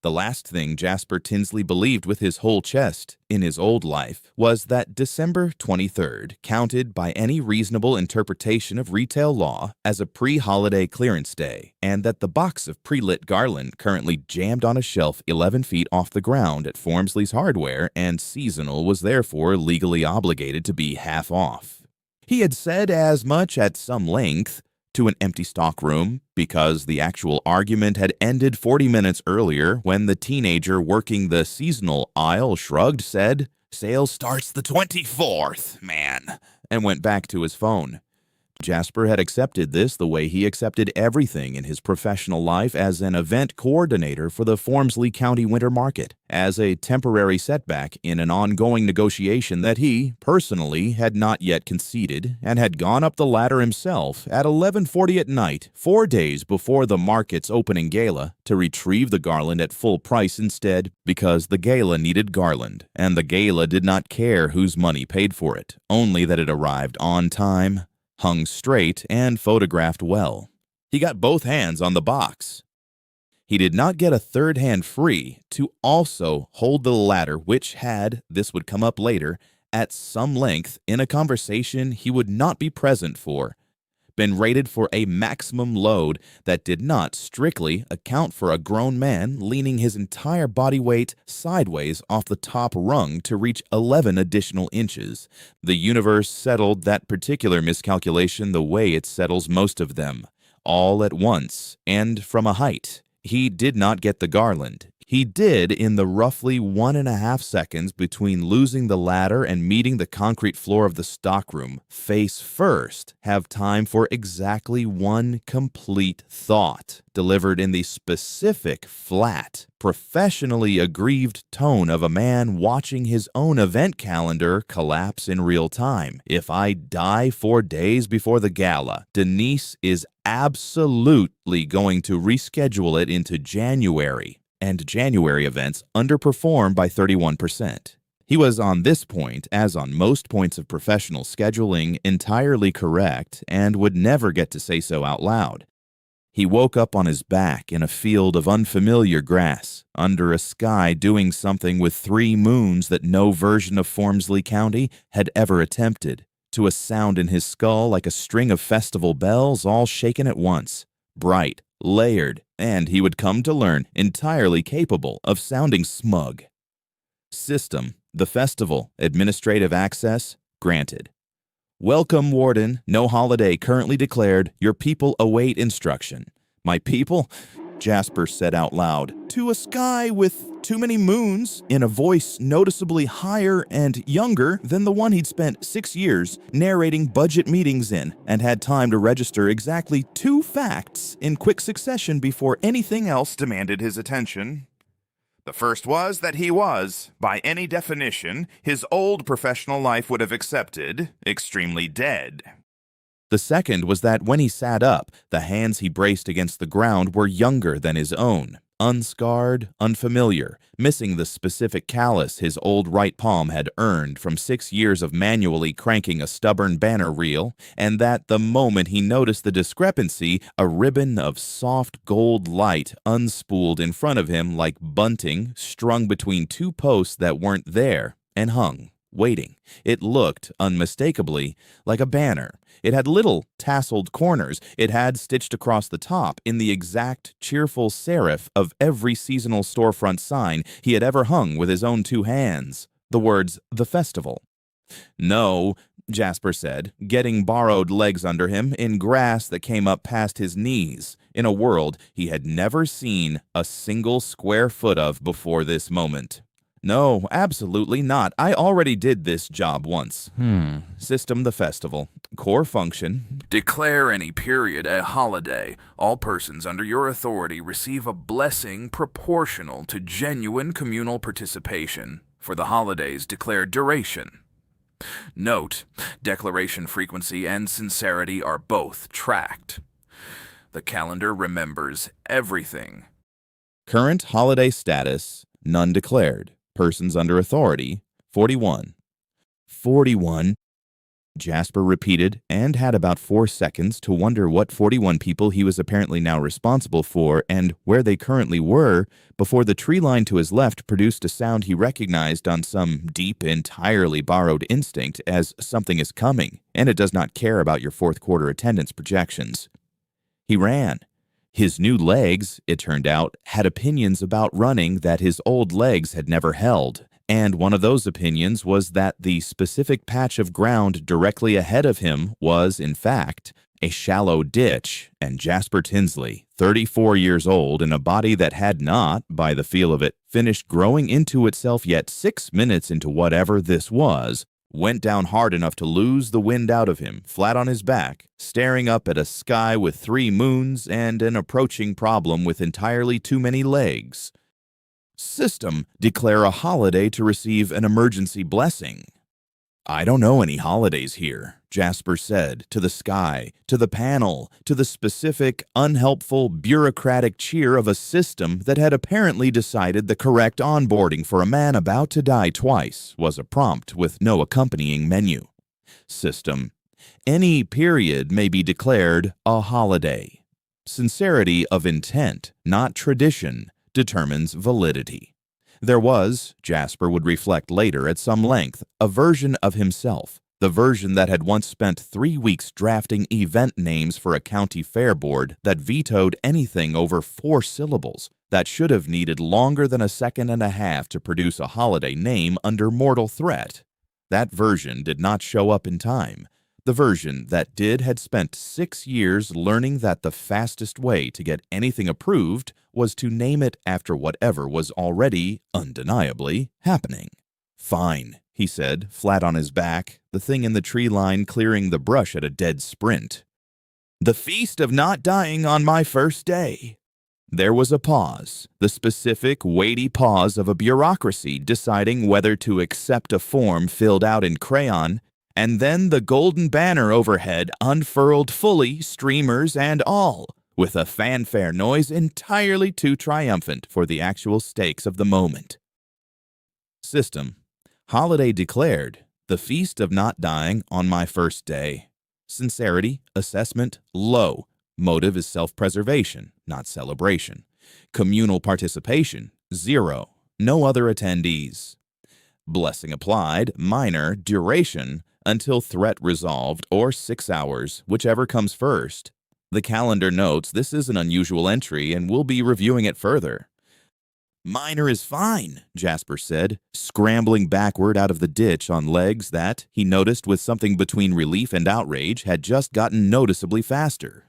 The last thing Jasper Tinsley believed with his whole chest in his old life was that December 23rd counted by any reasonable interpretation of retail law as a pre-holiday clearance day, and that the box of pre-lit garland currently jammed on a shelf 11 feet off the ground at Formsley's Hardware and seasonal was therefore legally obligated to be half off. He had said as much at some length to an empty stockroom because the actual argument had ended 40 minutes earlier when the teenager working the seasonal aisle shrugged, said, "Sale starts the 24th, man," and went back to his phone. Jasper had accepted this the way he accepted everything in his professional life as an event coordinator for the Formsley County Winter Market, as a temporary setback in an ongoing negotiation that he, personally, had not yet conceded, and had gone up the ladder himself at 11:40 at night, 4 days before the market's opening gala, to retrieve the garland at full price instead, because the gala needed garland, and the gala did not care whose money paid for it, only that it arrived on time, hung straight, and photographed well. He got both hands on the box. He did not get a third hand free to also hold the ladder, which had, this would come up later, at some length in a conversation he would not be present for, been rated for a maximum load that did not strictly account for a grown man leaning his entire body weight sideways off the top rung to reach 11 additional inches. The universe settled that particular miscalculation the way it settles most of them, all at once and from a height. He did not get the garland. He did in the roughly 1.5 seconds between losing the ladder and meeting the concrete floor of the stockroom, face first, have time for exactly one complete thought, delivered in the specific, flat, professionally aggrieved tone of a man watching his own event calendar collapse in real time. If I die 4 days before the gala, Denise is absolutely going to reschedule it into January. And January events underperform by 31%. He was on this point, as on most points of professional scheduling, entirely correct and would never get to say so out loud. He woke up on his back in a field of unfamiliar grass, under a sky doing something with 3 moons that no version of Formsley County had ever attempted, to a sound in his skull like a string of festival bells all shaken at once, bright, layered, and he would come to learn entirely capable of sounding smug. System, the festival, administrative access, granted. Welcome, Warden. No holiday currently declared. Your people await instruction. My people? Jasper said out loud, to a sky with too many moons, in a voice noticeably higher and younger than the one he'd spent 6 years narrating budget meetings in, and had time to register exactly 2 facts in quick succession before anything else demanded his attention. The first was that he was, by any definition, his old professional life would have accepted, extremely dead. The second was that when he sat up, the hands he braced against the ground were younger than his own, unscarred, unfamiliar, missing the specific callus his old right palm had earned from 6 years of manually cranking a stubborn banner reel, and that the moment he noticed the discrepancy, a ribbon of soft gold light unspooled in front of him like bunting strung between 2 posts that weren't there and hung, waiting. It looked, unmistakably, like a banner. It had little tasseled corners. It had stitched across the top in the exact cheerful serif of every seasonal storefront sign he had ever hung with his own 2 hands, the words, "The Festival." No, Jasper said, getting borrowed legs under him in grass that came up past his knees, in a world he had never seen a single square foot of before this moment. No, absolutely not. I already did this job once. System, the festival. Core function. Declare any period a holiday. All persons under your authority receive a blessing proportional to genuine communal participation. For the holiday's declared duration. Note, declaration frequency and sincerity are both tracked. The calendar remembers everything. Current holiday status, none declared. Persons under authority, 41. 41. Jasper repeated and had about 4 seconds to wonder what 41 people he was apparently now responsible for and where they currently were before the tree line to his left produced a sound he recognized on some deep, entirely borrowed instinct as something is coming, and it does not care about your fourth quarter attendance projections. He ran. His new legs, it turned out, had opinions about running that his old legs had never held. And one of those opinions was that the specific patch of ground directly ahead of him was, in fact, a shallow ditch, and Jasper Tinsley, 34 years old, in a body that had not, by the feel of it, finished growing into itself yet 6 minutes into whatever this was, went down hard enough to lose the wind out of him, flat on his back, staring up at a sky with 3 moons and an approaching problem with entirely too many legs. System, declare a holiday to receive an emergency blessing. I don't know any holidays here, Jasper said, to the sky, to the panel, to the specific, unhelpful, bureaucratic cheer of a system that had apparently decided the correct onboarding for a man about to die twice was a prompt with no accompanying menu. System, any period may be declared a holiday. Sincerity of intent, not tradition, determines validity. There was, Jasper would reflect later at some length, a version of himself, the version that had once spent 3 weeks drafting event names for a county fair board that vetoed anything over 4 syllables, that should have needed longer than a second and a half to produce a holiday name under mortal threat. That version did not show up in time. The version that did had spent 6 years learning that the fastest way to get anything approved was to name it after whatever was already, undeniably, happening. Fine, he said, flat on his back, the thing in the tree line clearing the brush at a dead sprint. The feast of not dying on my first day. There was a pause, the specific, weighty pause of a bureaucracy deciding whether to accept a form filled out in crayon, and then the golden banner overhead unfurled fully, streamers and all, with a fanfare noise entirely too triumphant for the actual stakes of the moment. System. Holiday declared. The feast of not dying on my first day. Sincerity, assessment, low. Motive is self-preservation, not celebration. Communal participation, 0. No other attendees. Blessing applied, minor, duration, until threat resolved, or 6 hours, whichever comes first. The calendar notes this is an unusual entry and we'll be reviewing it further. Minor is fine, Jasper said, scrambling backward out of the ditch on legs that, he noticed with something between relief and outrage, had just gotten noticeably faster.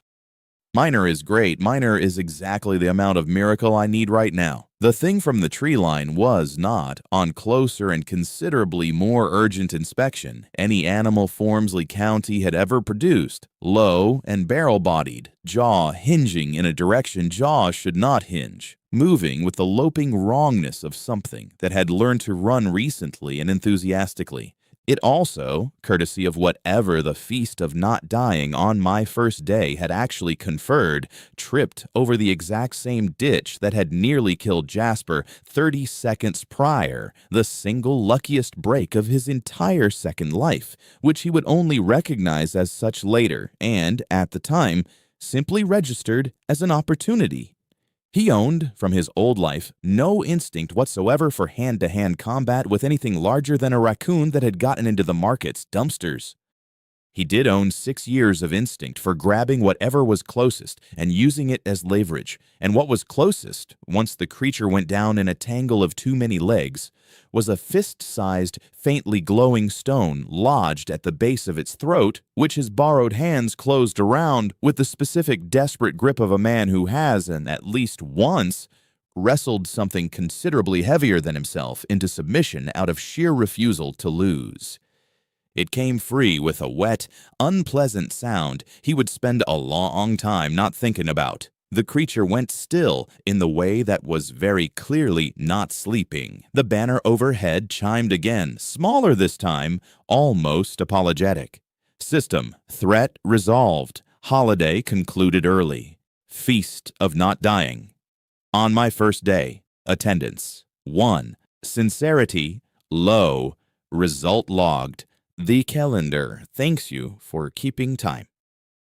Minor is great. Minor is exactly the amount of miracle I need right now. The thing from the tree line was not, on closer and considerably more urgent inspection, any animal Formsley County had ever produced. Low and barrel-bodied, jaw hinging in a direction jaw should not hinge, moving with the loping wrongness of something that had learned to run recently and enthusiastically. It also, courtesy of whatever the feast of not dying on my first day had actually conferred, tripped over the exact same ditch that had nearly killed Jasper 30 seconds prior, the single luckiest break of his entire second life, which he would only recognize as such later and, at the time, simply registered as an opportunity. He owned, from his old life, no instinct whatsoever for hand-to-hand combat with anything larger than a raccoon that had gotten into the market's dumpsters. He did own 6 years of instinct for grabbing whatever was closest and using it as leverage, and what was closest, once the creature went down in a tangle of too many legs, was a fist-sized, faintly glowing stone lodged at the base of its throat, which his borrowed hands closed around with the specific desperate grip of a man who has, and at least once, wrestled something considerably heavier than himself into submission out of sheer refusal to lose. It came free with a wet, unpleasant sound he would spend a long time not thinking about. The creature went still in the way that was very clearly not sleeping. The banner overhead chimed again, smaller this time, almost apologetic. System, threat resolved. Holiday concluded early. Feast of not dying. On my first day. Attendance, 1. Sincerity, low. Result logged. The calendar thanks you for keeping time.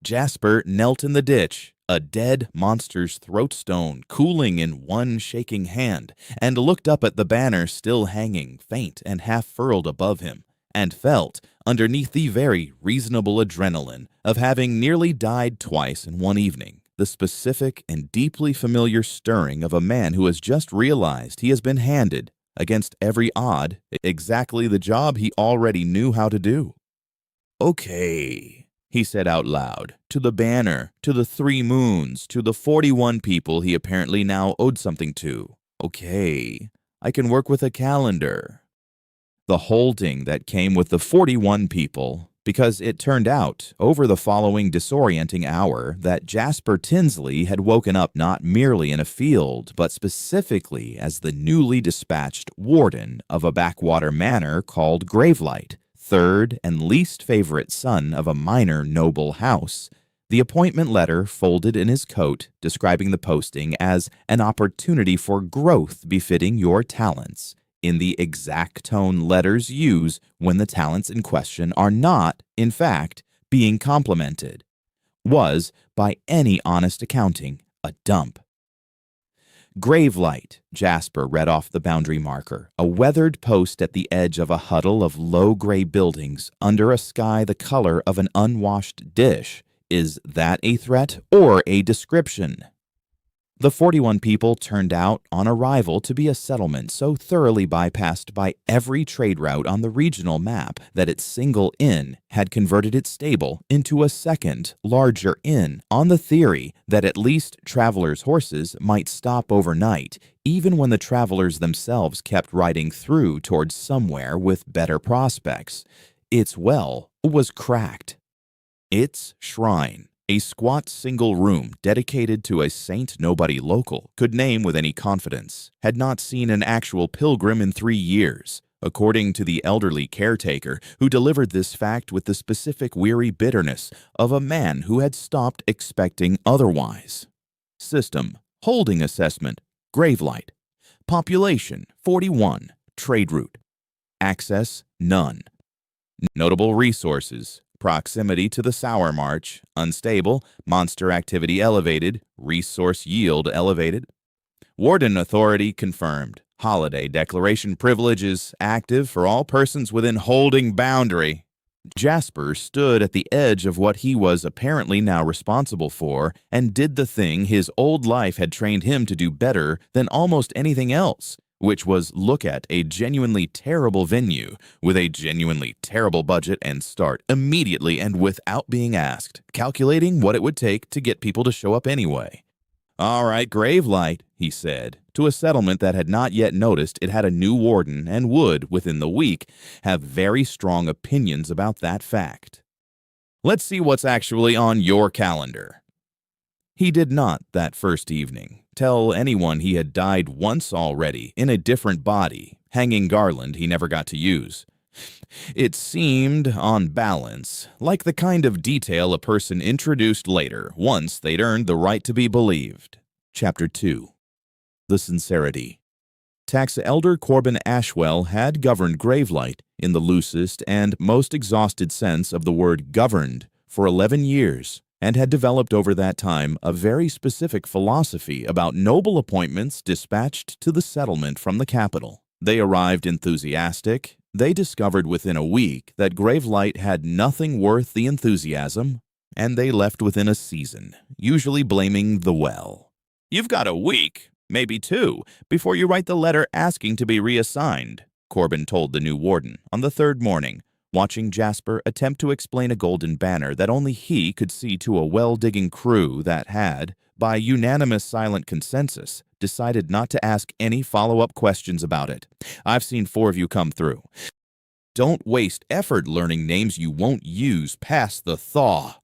Jasper knelt in the ditch, a dead monster's throat stone cooling in one shaking hand, and looked up at the banner still hanging faint and half-furled above him, and felt, underneath the very reasonable adrenaline of having nearly died twice in one evening, the specific and deeply familiar stirring of a man who has just realized he has been handed, against every odd, exactly the job he already knew how to do. "Okay," he said out loud, to the banner, to the 3 moons, to the 41 people he apparently now owed something to. "Okay, I can work with a calendar." The holding that came with the 41 people, because it turned out, over the following disorienting hour, that Jasper Tinsley had woken up not merely in a field, but specifically as the newly dispatched warden of a backwater manor called Gravelight, third and least favorite son of a minor noble house. The appointment letter folded in his coat, describing the posting as an opportunity for growth befitting your talents, in the exact tone letters use when the talents in question are not, in fact, being complimented, was, by any honest accounting, a dump. Gravelight, Jasper read off the boundary marker, a weathered post at the edge of a huddle of low gray buildings under a sky the color of an unwashed dish. Is that a threat or a description? The 41 people turned out on arrival to be a settlement so thoroughly bypassed by every trade route on the regional map that its single inn had converted its stable into a second, larger inn on the theory that at least travelers' horses might stop overnight, even when the travelers themselves kept riding through towards somewhere with better prospects. Its well was cracked. Its shrine, a squat single room dedicated to a saint nobody local could name with any confidence, had not seen an actual pilgrim in 3 years, according to the elderly caretaker who delivered this fact with the specific weary bitterness of a man who had stopped expecting otherwise. System, holding assessment, Gravelight. Population, 41, trade route. Access, none. Notable resources, proximity to the Sour March, unstable, monster activity elevated, resource yield elevated. Warden authority confirmed. Holiday declaration privileges active for all persons within holding boundary. Jasper stood at the edge of what he was apparently now responsible for and did the thing his old life had trained him to do better than almost anything else, which was look at a genuinely terrible venue with a genuinely terrible budget and start immediately and without being asked, calculating what it would take to get people to show up anyway. "All right, Gravelight," he said, to a settlement that had not yet noticed it had a new warden and would, within the week, have very strong opinions about that fact. "Let's see what's actually on your calendar." He did not, that first evening, tell anyone he had died once already in a different body, hanging garland he never got to use. It seemed, on balance, like the kind of detail a person introduced later once they'd earned the right to be believed. Chapter 2. The Sincerity. Tax Elder Corbin Ashwell had governed Gravelight, in the loosest and most exhausted sense of the word governed, for 11 years, and had developed over that time a very specific philosophy about noble appointments dispatched to the settlement from the capital. They arrived enthusiastic. They discovered within a week that Gravelight had nothing worth the enthusiasm, and they left within a season, usually blaming the well. "You've got a week, maybe 2, before you write the letter asking to be reassigned," Corbin told the new warden on the 3rd morning, watching Jasper attempt to explain a golden banner that only he could see to a well-digging crew that had, by unanimous silent consensus, decided not to ask any follow-up questions about it. "I've seen 4 of you come through. Don't waste effort learning names you won't use past the thaw."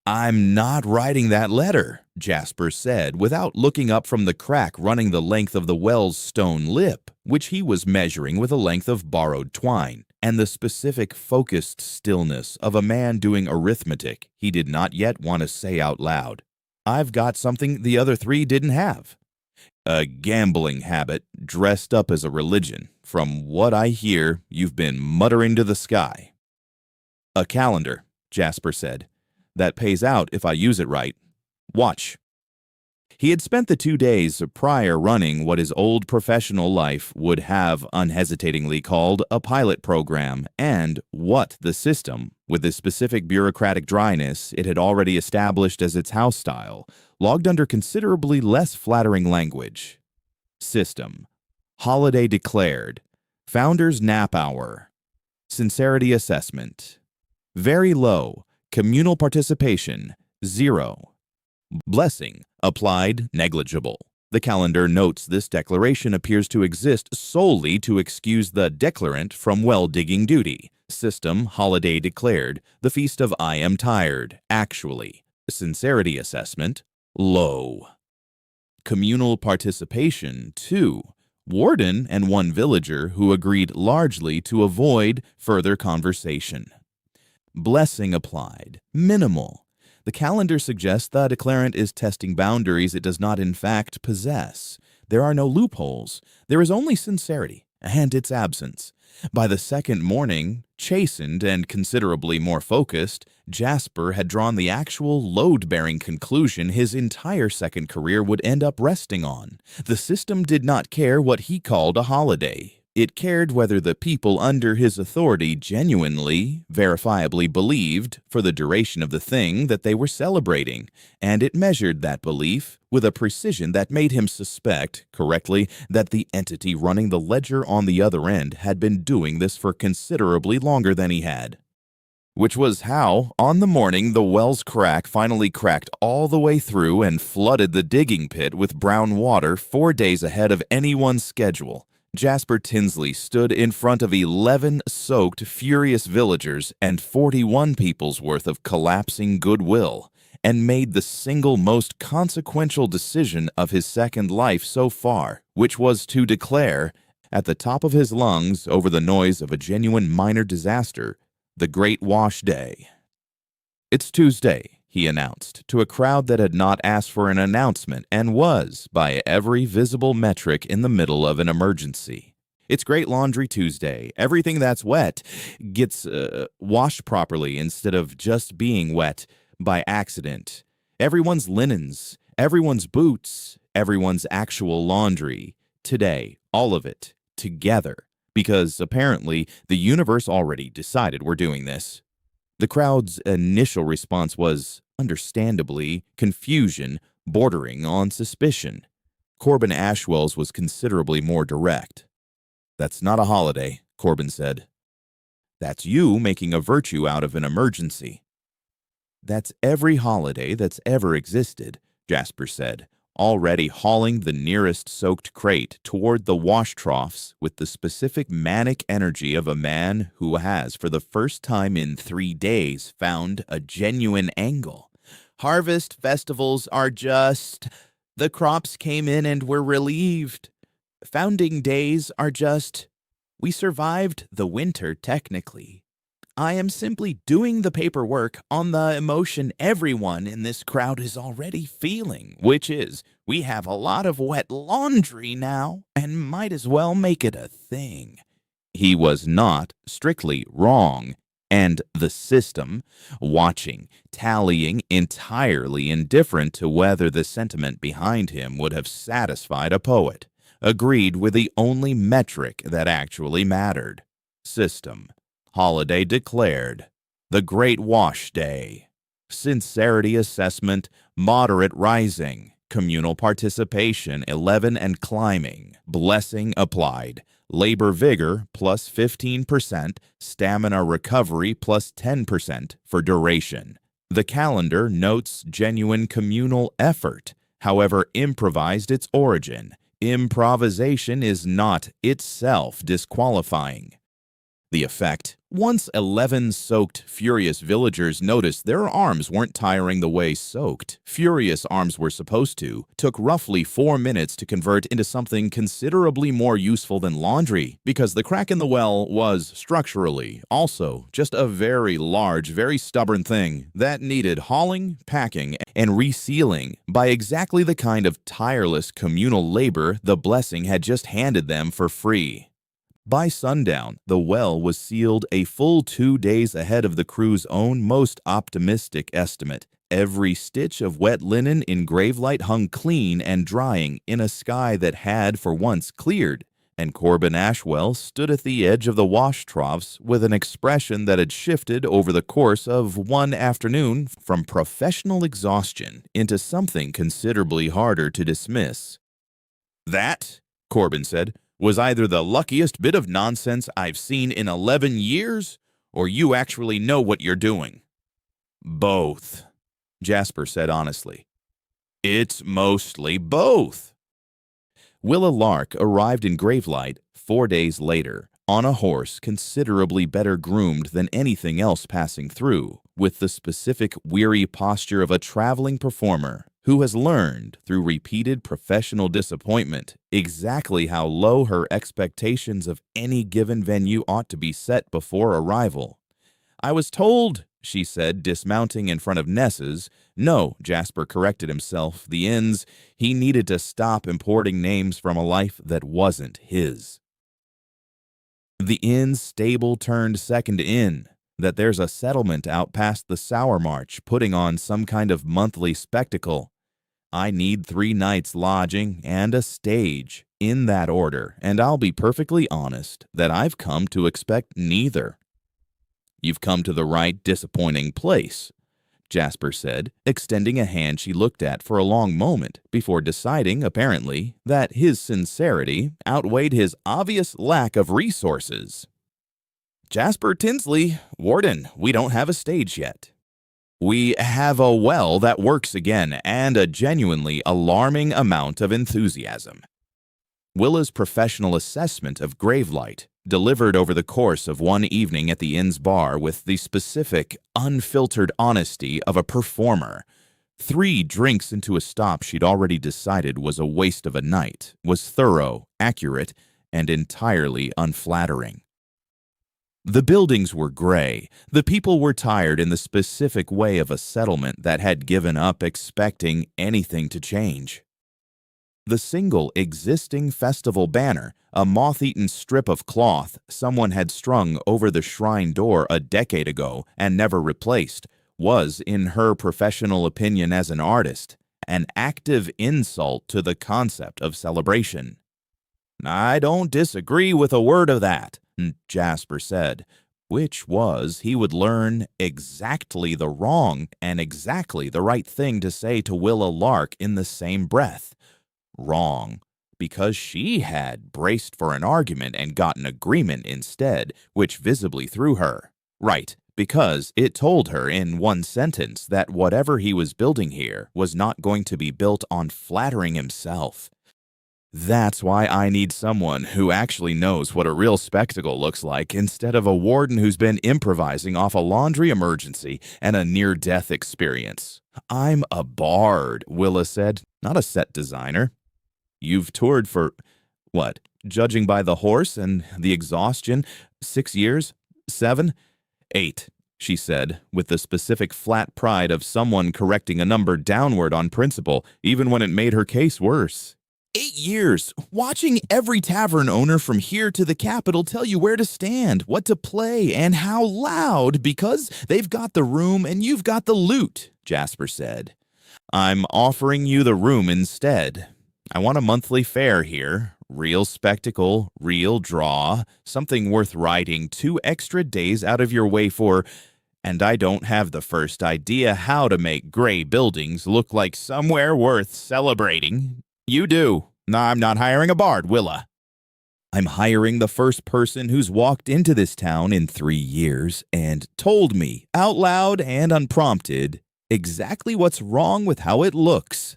"I'm not writing that letter," Jasper said, without looking up from the crack running the length of the well's stone lip, which he was measuring with a length of borrowed twine, and the specific focused stillness of a man doing arithmetic he did not yet want to say out loud. "I've got something the other 3 didn't have. A gambling habit dressed up as a religion. From what I hear, you've been muttering to the sky." A calendar, Jasper said. That pays out if I use it right. Watch. He had spent the 2 days prior running what his old professional life would have unhesitatingly called a pilot program, and what the system, with the specific bureaucratic dryness it had already established as its house style, logged under considerably less flattering language. System. Holiday declared. Founder's nap hour. Sincerity assessment. Very low. Communal participation. 0. Blessing. Applied. Negligible. The calendar notes this declaration appears to exist solely to excuse the declarant from well-digging duty. System. Holiday declared. The feast of I am tired. Actually. Sincerity assessment. Low. Communal participation. 2. Warden and 1 villager who agreed largely to avoid further conversation. Blessing applied. Minimal. The calendar suggests the declarant is testing boundaries it does not in fact possess. There are no loopholes. There is only sincerity and its absence. By the second morning, chastened and considerably more focused, Jasper had drawn the actual load-bearing conclusion his entire second career would end up resting on. The system did not care what he called a holiday. It cared whether the people under his authority genuinely, verifiably believed, for the duration of the thing that they were celebrating, and it measured that belief with a precision that made him suspect, correctly, that the entity running the ledger on the other end had been doing this for considerably longer than he had. Which was how, on the morning the well's crack finally cracked all the way through and flooded the digging pit with brown water 4 days ahead of anyone's schedule, Jasper Tinsley stood in front of 11 soaked, furious villagers and 41 people's worth of collapsing goodwill, and made the single most consequential decision of his second life so far, which was to declare, at the top of his lungs over the noise of a genuine minor disaster, the Great Wash Day. "It's Tuesday," he announced, to a crowd that had not asked for an announcement and was, by every visible metric, in the middle of an emergency. "It's Great Laundry Tuesday. Everything that's wet gets washed properly instead of just being wet by accident. Everyone's linens, everyone's boots, everyone's actual laundry. Today, all of it, together. Because apparently the universe already decided we're doing this." The crowd's initial response was, understandably, confusion bordering on suspicion. Corbin Ashwell's was considerably more direct. "That's not a holiday," Corbin said. "That's you making a virtue out of an emergency." "That's every holiday that's ever existed," Jasper said, already hauling the nearest soaked crate toward the wash troughs with the specific manic energy of a man who has, for the first time in 3 days, found a genuine angle. "Harvest festivals are just... the crops came in and we're relieved. Founding days are just... we survived the winter technically. I am simply doing the paperwork on the emotion everyone in this crowd is already feeling, which is, we have a lot of wet laundry now and might as well make it a thing." He was not strictly wrong, and the system, watching, tallying, entirely indifferent to whether the sentiment behind him would have satisfied a poet, agreed with the only metric that actually mattered. System. Holiday declared. The Great Wash Day. Sincerity assessment, moderate rising. Communal participation, 11 and climbing. Blessing applied. Labor vigor, plus 15%. Stamina recovery, plus 10% for duration. The calendar notes genuine communal effort, however improvised its origin. Improvisation is not itself disqualifying. The effect. Once 11 soaked, furious villagers noticed their arms weren't tiring the way soaked, furious arms were supposed to, took roughly 4 minutes to convert into something considerably more useful than laundry, because the crack in the well was, structurally, also just a very large, very stubborn thing that needed hauling, packing, and resealing by exactly the kind of tireless communal labor the blessing had just handed them for free. By sundown, the well was sealed a full 2 days ahead of the crew's own most optimistic estimate. Every stitch of wet linen in Gravelight hung clean and drying in a sky that had for once cleared, and Corbin Ashwell stood at the edge of the wash troughs with an expression that had shifted over the course of one afternoon from professional exhaustion into something considerably harder to dismiss. "That," Corbin said, "was either the luckiest bit of nonsense I've seen in 11 years, or you actually know what you're doing." "Both," Jasper said honestly. "It's mostly both." Willa Lark arrived in Gravelight 4 days later, on a horse considerably better groomed than anything else passing through, with the specific weary posture of a traveling performer who has learned, through repeated professional disappointment, exactly how low her expectations of any given venue ought to be set before arrival. "I was told," she said, dismounting in front of Ness's. No, Jasper corrected himself, the inns. He needed to stop importing names from a life that wasn't his. The inn's stable turned second inn, that there's a settlement out past the Sour March putting on some kind of monthly spectacle. I need 3 nights lodging and a stage, in that order, and I'll be perfectly honest that I've come to expect neither." "You've come to the right disappointing place," Jasper said, extending a hand she looked at for a long moment before deciding, apparently, that his sincerity outweighed his obvious lack of resources. "Jasper Tinsley, Warden, we don't have a stage yet. We have a well that works again and a genuinely alarming amount of enthusiasm." Willa's professional assessment of Gravelight, delivered over the course of one evening at the inn's bar with the specific, unfiltered honesty of a performer. 3 drinks into a stop she'd already decided was a waste of a night, was thorough, accurate, and entirely unflattering. The buildings were gray. The people were tired in the specific way of a settlement that had given up expecting anything to change. The single existing festival banner, a moth-eaten strip of cloth someone had strung over the shrine door a decade ago and never replaced, was, in her professional opinion as an artist, an active insult to the concept of celebration. "I don't disagree with a word of that," Jasper said, which was he would learn exactly the wrong and exactly the right thing to say to Willa Lark in the same breath. Wrong, because she had braced for an argument and gotten agreement instead, which visibly threw her. Right, because it told her in one sentence that whatever he was building here was not going to be built on flattering himself. "That's why I need someone who actually knows what a real spectacle looks like instead of a warden who's been improvising off a laundry emergency and a near-death experience." "I'm a bard," Willa said, "not a set designer." "You've toured for, what, judging by the horse and the exhaustion, 6 years? 7? 8, she said, with the specific flat pride of someone correcting a number downward on principle, even when it made her case worse. 8 years, watching every tavern owner from here to the capital tell you where to stand, what to play, and how loud, because they've got the room and you've got the loot," Jasper said. "I'm offering you the room instead. I want a monthly fare here, real spectacle, real draw, something worth riding 2 extra days out of your way for, and I don't have the first idea how to make gray buildings look like somewhere worth celebrating. You do. I'm not hiring a bard, Willa. I'm hiring the first person who's walked into this town in 3 years and told me, out loud and unprompted, exactly what's wrong with how it looks."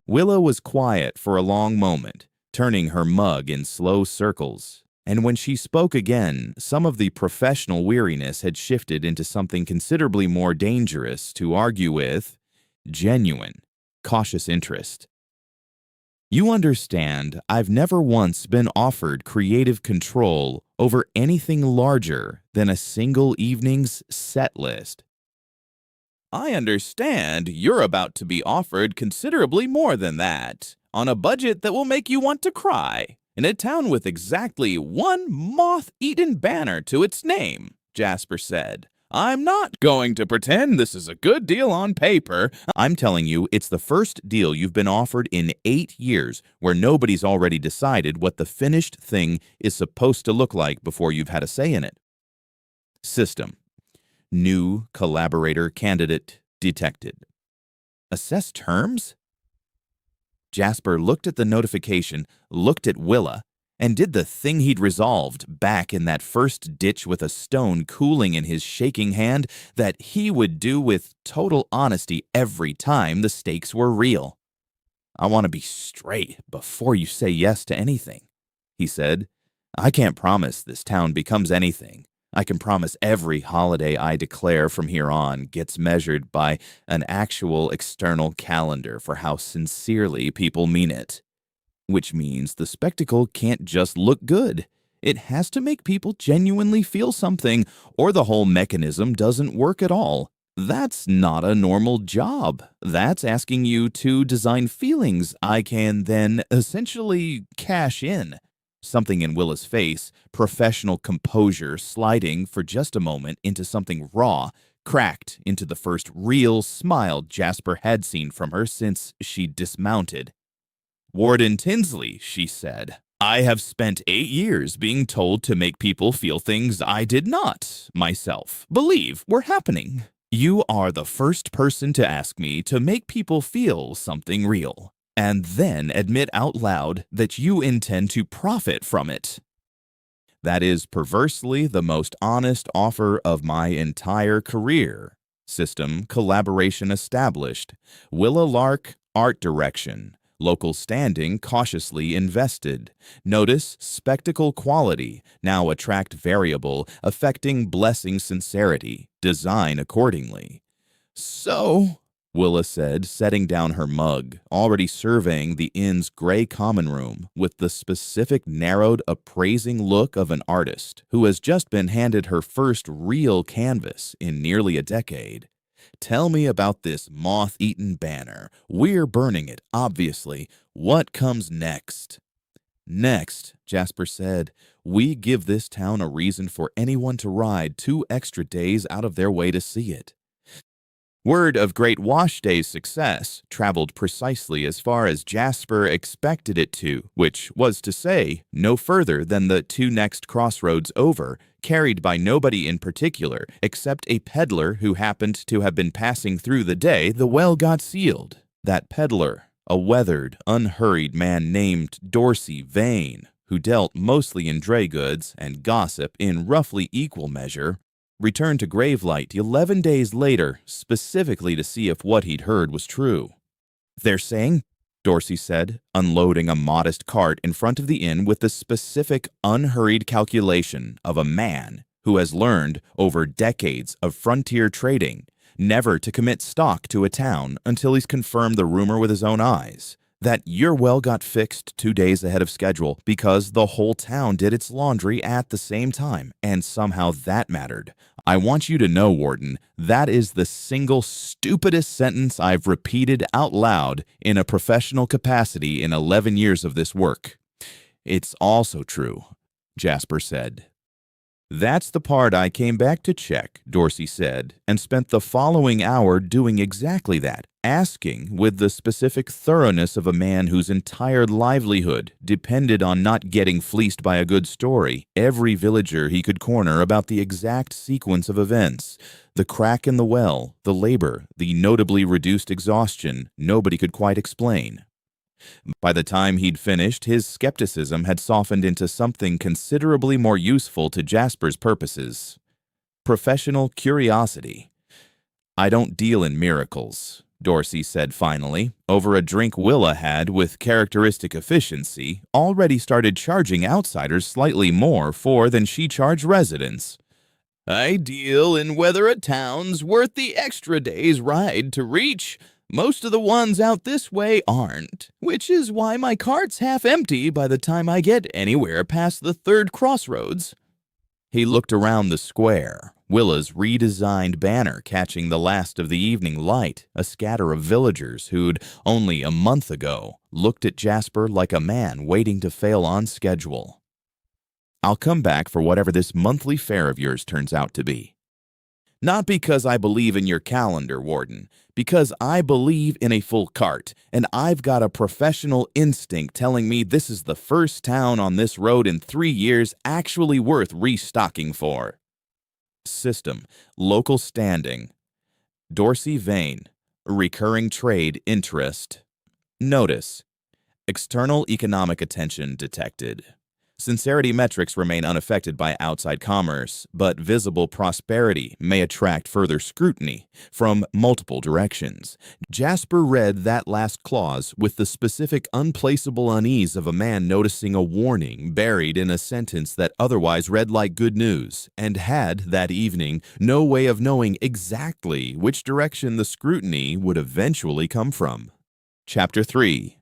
Willa was quiet for a long moment, turning her mug in slow circles, and when she spoke again, some of the professional weariness had shifted into something considerably more dangerous to argue with: genuine, cautious interest. "You understand, I've never once been offered creative control over anything larger than a single evening's set list." "I understand you're about to be offered considerably more than that, on a budget that will make you want to cry," In a town with exactly one moth-eaten banner to its name, Jasper said. I'm not going to pretend this is a good deal on paper. I'm telling you, it's the first deal you've been offered in 8 years where nobody's already decided what the finished thing is supposed to look like before you've had a say in it. System. New collaborator candidate detected. Assess terms? Jasper looked at the notification, looked at Willa, and did the thing he'd resolved back in that first ditch with a stone cooling in his shaking hand that he would do with total honesty every time the stakes were real. I want to be straight before you say yes to anything, he said. I can't promise this town becomes anything. I can promise every holiday I declare from here on gets measured by an actual external calendar for how sincerely people mean it. Which means the spectacle can't just look good. It has to make people genuinely feel something, or the whole mechanism doesn't work at all. That's not a normal job. That's asking you to design feelings I can then essentially cash in. Something in Willa's face, professional composure sliding for just a moment into something raw, cracked into the first real smile Jasper had seen from her since she dismounted. Warden Tinsley, she said, I have spent 8 years being told to make people feel things I did not, myself, believe were happening. You are the first person to ask me to make people feel something real, and then admit out loud that you intend to profit from it. That is perversely the most honest offer of my entire career. System collaboration established. Willa Lark, art direction. Local standing cautiously invested. Notice spectacle quality, now attract variable, affecting blessing sincerity. Design accordingly. So, Willa said, setting down her mug, already surveying the inn's gray common room with the specific narrowed, appraising look of an artist who has just been handed her first real canvas in nearly a decade. Tell me about this moth-eaten banner. We're burning it, obviously. What comes next? Next, Jasper said, we give this town a reason for anyone to ride 2 extra days out of their way to see it. Word of Great Wash Day's success traveled precisely as far as Jasper expected it to, which was to say, no further than the 2 next crossroads over, carried by nobody in particular except a peddler who happened to have been passing through the day the well got sealed. That peddler, a weathered, unhurried man named Dorsey Vane, who dealt mostly in dray goods and gossip in roughly equal measure, returned to Gravelight 11 days later, specifically to see if what he'd heard was true. They're saying, Dorsey said, unloading a modest cart in front of the inn with the specific, unhurried calculation of a man who has learned over decades of frontier trading never to commit stock to a town until he's confirmed the rumor with his own eyes, that your well got fixed 2 days ahead of schedule because the whole town did its laundry at the same time, and somehow that mattered. I want you to know, Warden, that is the single stupidest sentence I've repeated out loud in a professional capacity in 11 years of this work. It's also true, Jasper said. That's the part I came back to check, Dorsey said, and spent the following hour doing exactly that, asking with the specific thoroughness of a man whose entire livelihood depended on not getting fleeced by a good story, every villager he could corner about the exact sequence of events, the crack in the well, the labor, the notably reduced exhaustion nobody could quite explain. By the time he'd finished, his skepticism had softened into something considerably more useful to Jasper's purposes. Professional curiosity. I don't deal in miracles, Dorsey said finally, over a drink Willa had with characteristic efficiency already started charging outsiders slightly more for than she charged residents. I deal in whether a town's worth the extra day's ride to reach. Most of the ones out this way aren't, which is why my cart's half empty by the time I get anywhere past the 3rd crossroads. He looked around the square, Willa's redesigned banner catching the last of the evening light, a scatter of villagers who'd, only a month ago, looked at Jasper like a man waiting to fail on schedule. I'll come back for whatever this monthly fare of yours turns out to be. Not because I believe in your calendar, Warden, because I believe in a full cart, and I've got a professional instinct telling me this is the first town on this road in 3 years actually worth restocking for. System, local standing. Dorsey vein, recurring trade interest. Notice, external economic attention detected. Sincerity metrics remain unaffected by outside commerce, but visible prosperity may attract further scrutiny from multiple directions. Jasper read that last clause with the specific unplaceable unease of a man noticing a warning buried in a sentence that otherwise read like good news, and had, that evening, no way of knowing exactly which direction the scrutiny would eventually come from. Chapter 3.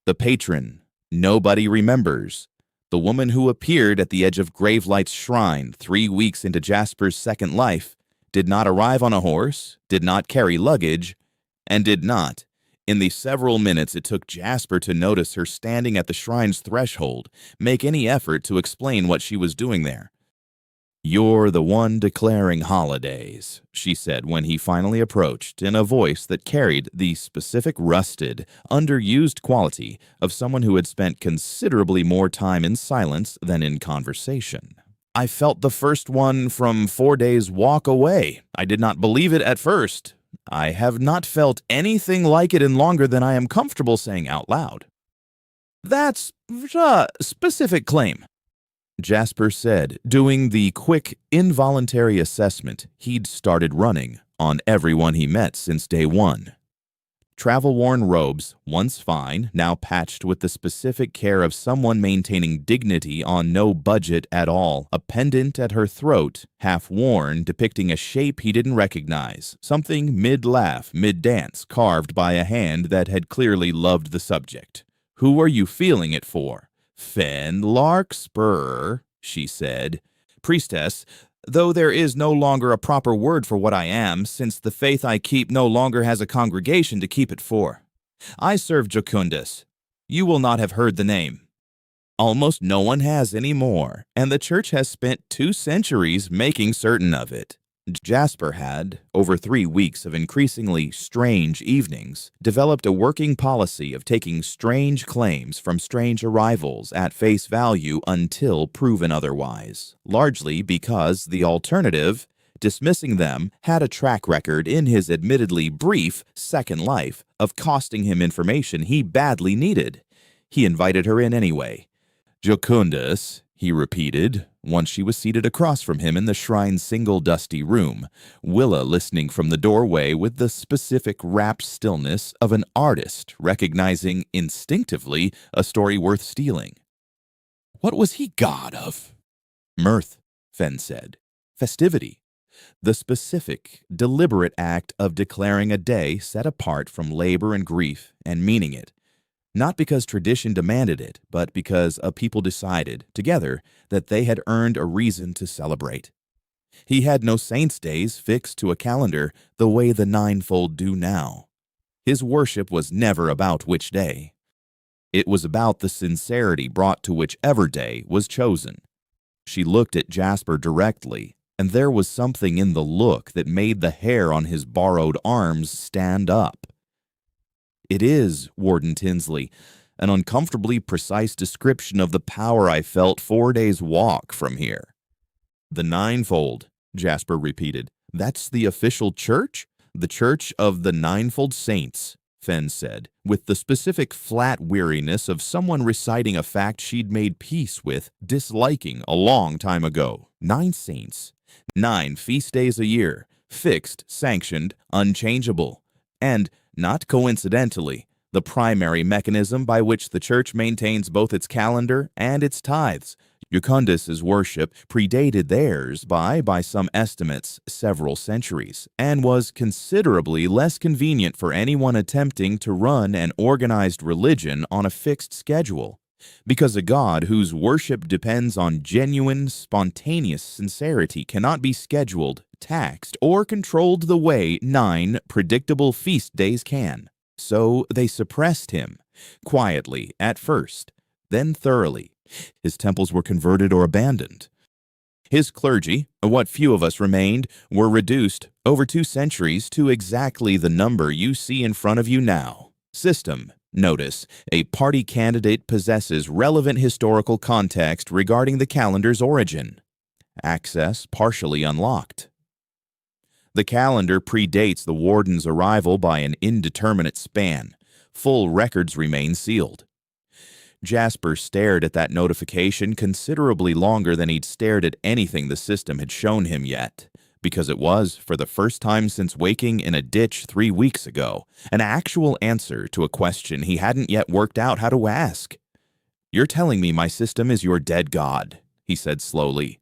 The Patron. Nobody remembers. The woman who appeared at the edge of Gravelight's shrine 3 weeks into Jasper's second life did not arrive on a horse, did not carry luggage, and did not, in the several minutes it took Jasper to notice her standing at the shrine's threshold, make any effort to explain what she was doing there. "You're the one declaring holidays," she said when he finally approached, in a voice that carried the specific rusted, underused quality of someone who had spent considerably more time in silence than in conversation. "I felt the first one from 4 days' walk away. I did not believe it at first. I have not felt anything like it in longer than I am comfortable saying out loud." "That's a specific claim," Jasper said, doing the quick, involuntary assessment he'd started running on everyone he met since day one. Travel-worn robes, once fine, now patched with the specific care of someone maintaining dignity on no budget at all, a pendant at her throat, half-worn, depicting a shape he didn't recognize, something mid-laugh, mid-dance, carved by a hand that had clearly loved the subject. "Who are you feeling it for?" "Fen Larkspur," she said. "Priestess, though there is no longer a proper word for what I am, since the faith I keep no longer has a congregation to keep it for. I serve Jucundus. You will not have heard the name. Almost no one has any more, and the church has spent 2 centuries making certain of it." Jasper had, over 3 weeks of increasingly strange evenings, developed a working policy of taking strange claims from strange arrivals at face value until proven otherwise, largely because the alternative, dismissing them, had a track record in his admittedly brief second life of costing him information he badly needed. He invited her in anyway. "Jucundus," he repeated, once she was seated across from him in the shrine's single dusty room, Willa listening from the doorway with the specific rapt stillness of an artist recognizing instinctively a story worth stealing. "What was he god of?" "Mirth," Fen said. "Festivity. The specific, deliberate act of declaring a day set apart from labor and grief and meaning it. Not because tradition demanded it, but because a people decided, together, that they had earned a reason to celebrate. He had no saints' days fixed to a calendar the way the ninefold do now. His worship was never about which day. It was about the sincerity brought to whichever day was chosen. She looked at Jasper directly, and there was something in the look that made the hair on his borrowed arms stand up. "It is, Warden Tinsley, an uncomfortably precise description of the power I felt 4 days' walk from here." "The ninefold," Jasper repeated. "That's the official church? The Church of the Ninefold Saints," Fen said, with the specific flat weariness of someone reciting a fact she'd made peace with, disliking a long time ago. 9 saints, 9 feast days a year, fixed, sanctioned, unchangeable, and not coincidentally, the primary mechanism by which the church maintains both its calendar and its tithes. Jucundus's worship predated theirs by some estimates, several centuries, and was considerably less convenient for anyone attempting to run an organized religion on a fixed schedule. Because a god whose worship depends on genuine, spontaneous sincerity cannot be scheduled, taxed, or controlled the way 9 predictable feast days can. So they suppressed him, quietly at first, then thoroughly. His temples were converted or abandoned. His clergy, what few of us remained, were reduced over 2 centuries to exactly the number you see in front of you now. System. Notice, a party candidate possesses relevant historical context regarding the calendar's origin. Access partially unlocked. The calendar predates the warden's arrival by an indeterminate span. Full records remain sealed. Jasper stared at that notification considerably longer than he'd stared at anything the system had shown him yet, because it was, for the first time since waking in a ditch 3 weeks ago, an actual answer to a question he hadn't yet worked out how to ask. "You're telling me my system is your dead god," he said slowly.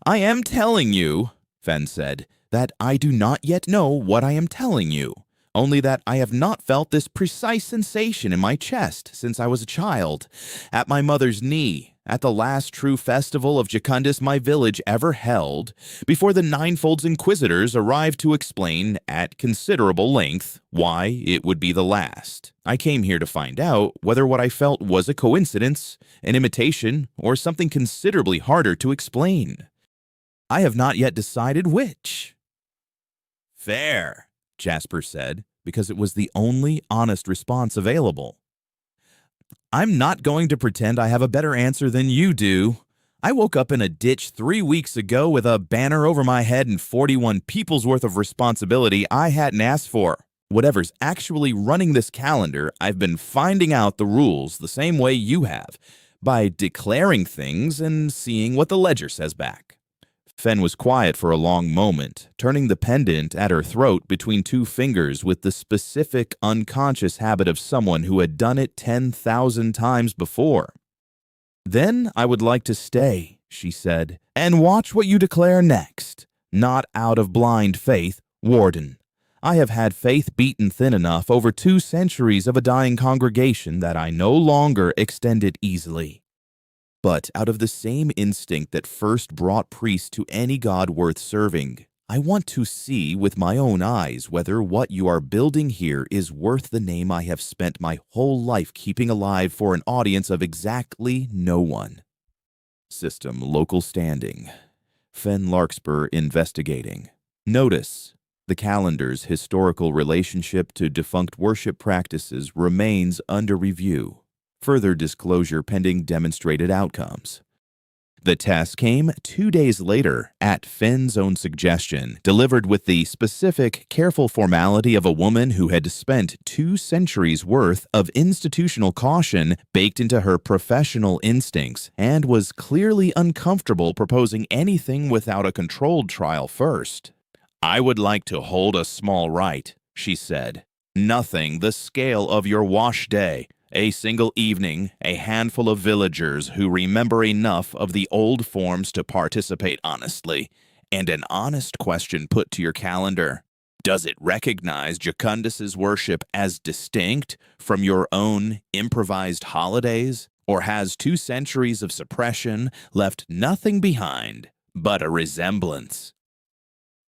"I am telling you," Fen said, "that I do not yet know what I am telling you. Only that I have not felt this precise sensation in my chest since I was a child, at my mother's knee, at the last true festival of Jacundus my village ever held, before the Ninefold's Inquisitors arrived to explain, at considerable length, why it would be the last. I came here to find out whether what I felt was a coincidence, an imitation, or something considerably harder to explain. I have not yet decided which." "Fair," Jasper said, because it was the only honest response available. "I'm not going to pretend I have a better answer than you do. I woke up in a ditch 3 weeks ago with a banner over my head and 41 people's worth of responsibility I hadn't asked for. Whatever's actually running this calendar, I've been finding out the rules the same way you have, by declaring things and seeing what the ledger says back." Fen was quiet for a long moment, turning the pendant at her throat between 2 fingers with the specific unconscious habit of someone who had done it 10,000 times before. "Then I would like to stay," she said, "and watch what you declare next. Not out of blind faith, Warden. I have had faith beaten thin enough over 2 centuries of a dying congregation that I no longer extend it easily. But out of the same instinct that first brought priests to any god worth serving, I want to see with my own eyes whether what you are building here is worth the name I have spent my whole life keeping alive for an audience of exactly no one." System local standing. Fen Larkspur investigating. Notice, the calendar's historical relationship to defunct worship practices remains under review. Further disclosure pending demonstrated outcomes. The test came 2 days later, at Fen's own suggestion, delivered with the specific, careful formality of a woman who had spent 2 centuries' worth of institutional caution baked into her professional instincts and was clearly uncomfortable proposing anything without a controlled trial first. "I would like to hold a small rite," she said. "Nothing the scale of your wash day. A single evening, a handful of villagers who remember enough of the old forms to participate honestly, and an honest question put to your calendar. Does it recognize Jacundus's worship as distinct from your own improvised holidays, or has 2 centuries of suppression left nothing behind but a resemblance?"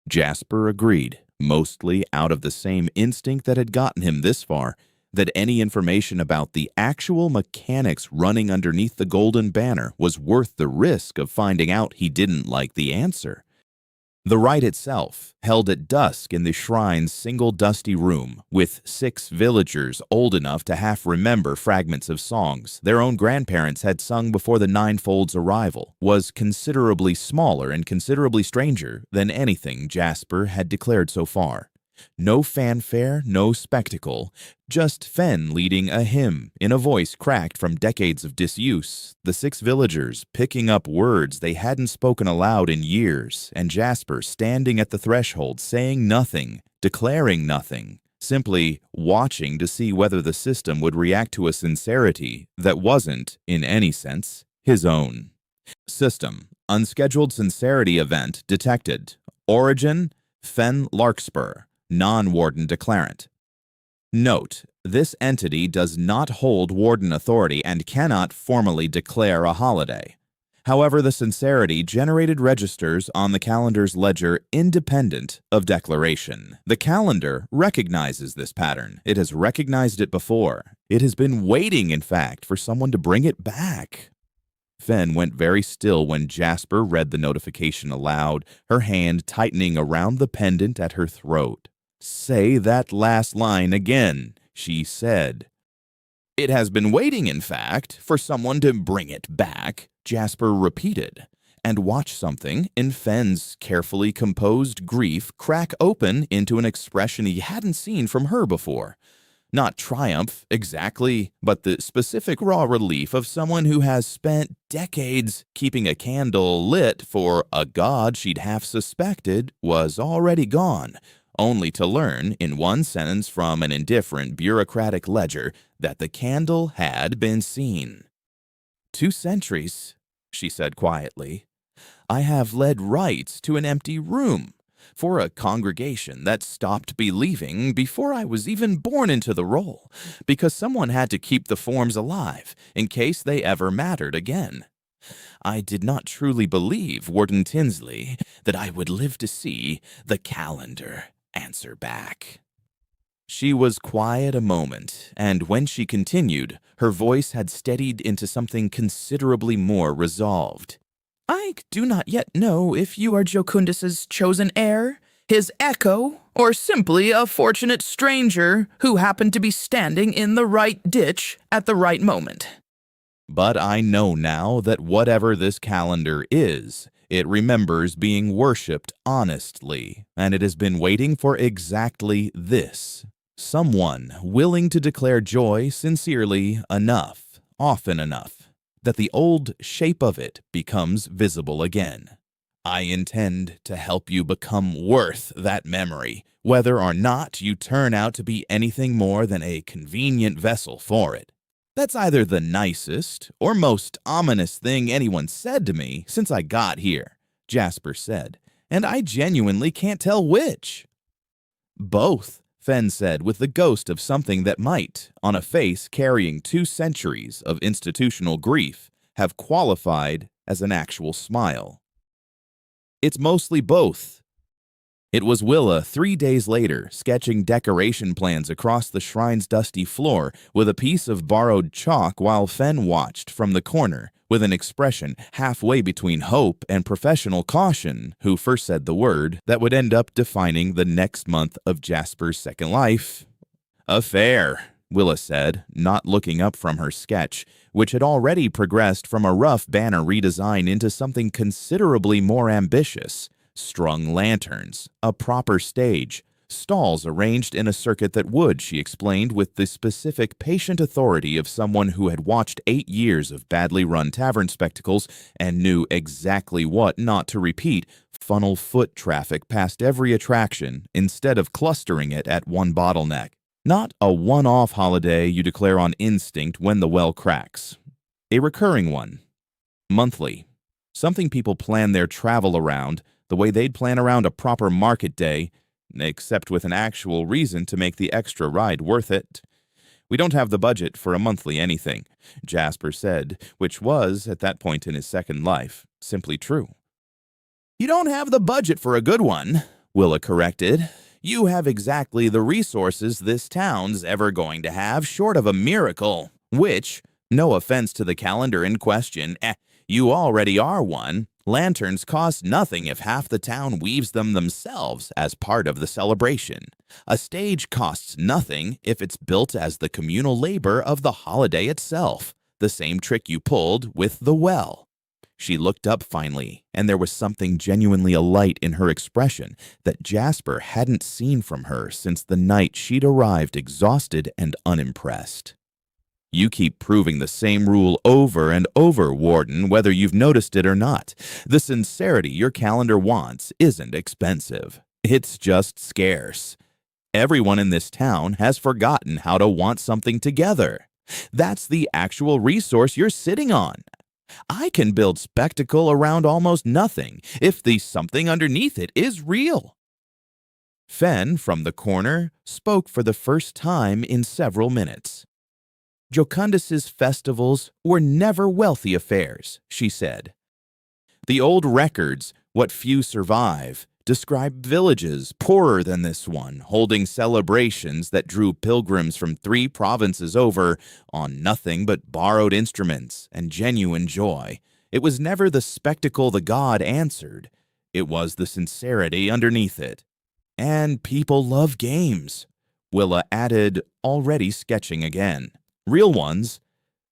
Jasper agreed, mostly out of the same instinct that had gotten him this far, that any information about the actual mechanics running underneath the golden banner was worth the risk of finding out he didn't like the answer. The rite itself, held at dusk in the shrine's single dusty room, with 6 villagers old enough to half remember fragments of songs their own grandparents had sung before the Ninefold's arrival, was considerably smaller and considerably stranger than anything Jasper had declared so far. No fanfare, no spectacle, just Fen leading a hymn in a voice cracked from decades of disuse, the 6 villagers picking up words they hadn't spoken aloud in years, and Jasper standing at the threshold saying nothing, declaring nothing, simply watching to see whether the system would react to a sincerity that wasn't, in any sense, his own. System, unscheduled sincerity event detected. Origin, Fen Larkspur. Non-warden declarant. Note, This entity does not hold warden authority and cannot formally declare a holiday. However, the sincerity generated registers on the calendar's ledger independent of declaration. The calendar recognizes this pattern. It has recognized it before. It has been waiting, in fact, for someone to bring it back. Fen went very still when Jasper read the notification aloud, her hand tightening around the pendant at her throat. "Say that last line again," she said. "It has been waiting, in fact, for someone to bring it back," Jasper repeated, and watched something in Fen's carefully composed grief crack open into an expression he hadn't seen from her before. Not triumph, exactly, but the specific raw relief of someone who has spent decades keeping a candle lit for a god she'd half suspected was already gone, only to learn in one sentence from an indifferent bureaucratic ledger that the candle had been seen. 2 centuries, she said quietly. I have led rites to an empty room for a congregation that stopped believing before I was even born into the role, because someone had to keep the forms alive in case they ever mattered again. I did not truly believe, Warden Tinsley, that I would live to see the calendar answer back. She was quiet a moment, and when she continued, her voice had steadied into something considerably more resolved. I do not yet know if you are Jokundus's chosen heir, his echo, or simply a fortunate stranger who happened to be standing in the right ditch at the right moment. But I know now that whatever this calendar is, it remembers being worshipped honestly, and it has been waiting for exactly this. Someone willing to declare joy sincerely enough, often enough, that the old shape of it becomes visible again. I intend to help you become worth that memory, whether or not you turn out to be anything more than a convenient vessel for it. That's either the nicest or most ominous thing anyone said to me since I got here, Jasper said, and I genuinely can't tell which. Both, Fen said with the ghost of something that might, on a face carrying 2 centuries of institutional grief, have qualified as an actual smile. It's mostly both. It was Willa 3 days later, sketching decoration plans across the shrine's dusty floor with a piece of borrowed chalk while Fen watched from the corner with an expression halfway between hope and professional caution, who first said the word that would end up defining the next month of Jasper's second life. A fair, Willa said, not looking up from her sketch, which had already progressed from a rough banner redesign into something considerably more ambitious. Strung lanterns, a proper stage, stalls arranged in a circuit that would, she explained with the specific patient authority of someone who had watched 8 years of badly run tavern spectacles and knew exactly what not to repeat, funnel foot traffic past every attraction instead of clustering it at one bottleneck. Not a one-off holiday you declare on instinct when the well cracks. A recurring one. Monthly. Something people plan their travel around the way they'd plan around a proper market day, except with an actual reason to make the extra ride worth it. We don't have the budget for a monthly anything, Jasper said, which was, at that point in his second life, simply true. You don't have the budget for a good one, Willa corrected. You have exactly the resources this town's ever going to have short of a miracle, which, no offense to the calendar in question, you already are one. Lanterns cost nothing if half the town weaves them themselves as part of the celebration. A stage costs nothing if it's built as the communal labor of the holiday itself, the same trick you pulled with the well. She looked up finally, and there was something genuinely alight in her expression that Jasper hadn't seen from her since the night she'd arrived exhausted and unimpressed. You keep proving the same rule over and over, Warden, whether you've noticed it or not. The sincerity your calendar wants isn't expensive. It's just scarce. Everyone in this town has forgotten how to want something together. That's the actual resource you're sitting on. I can build spectacle around almost nothing if the something underneath it is real. Fen, from the corner, spoke for the first time in several minutes. Jocundus's festivals were never wealthy affairs, she said. The old records, what few survive, describe villages poorer than this one, holding celebrations that drew pilgrims from 3 provinces over on nothing but borrowed instruments and genuine joy. It was never the spectacle the god answered. It was the sincerity underneath it. And people love games, Willa added, already sketching again. Real ones.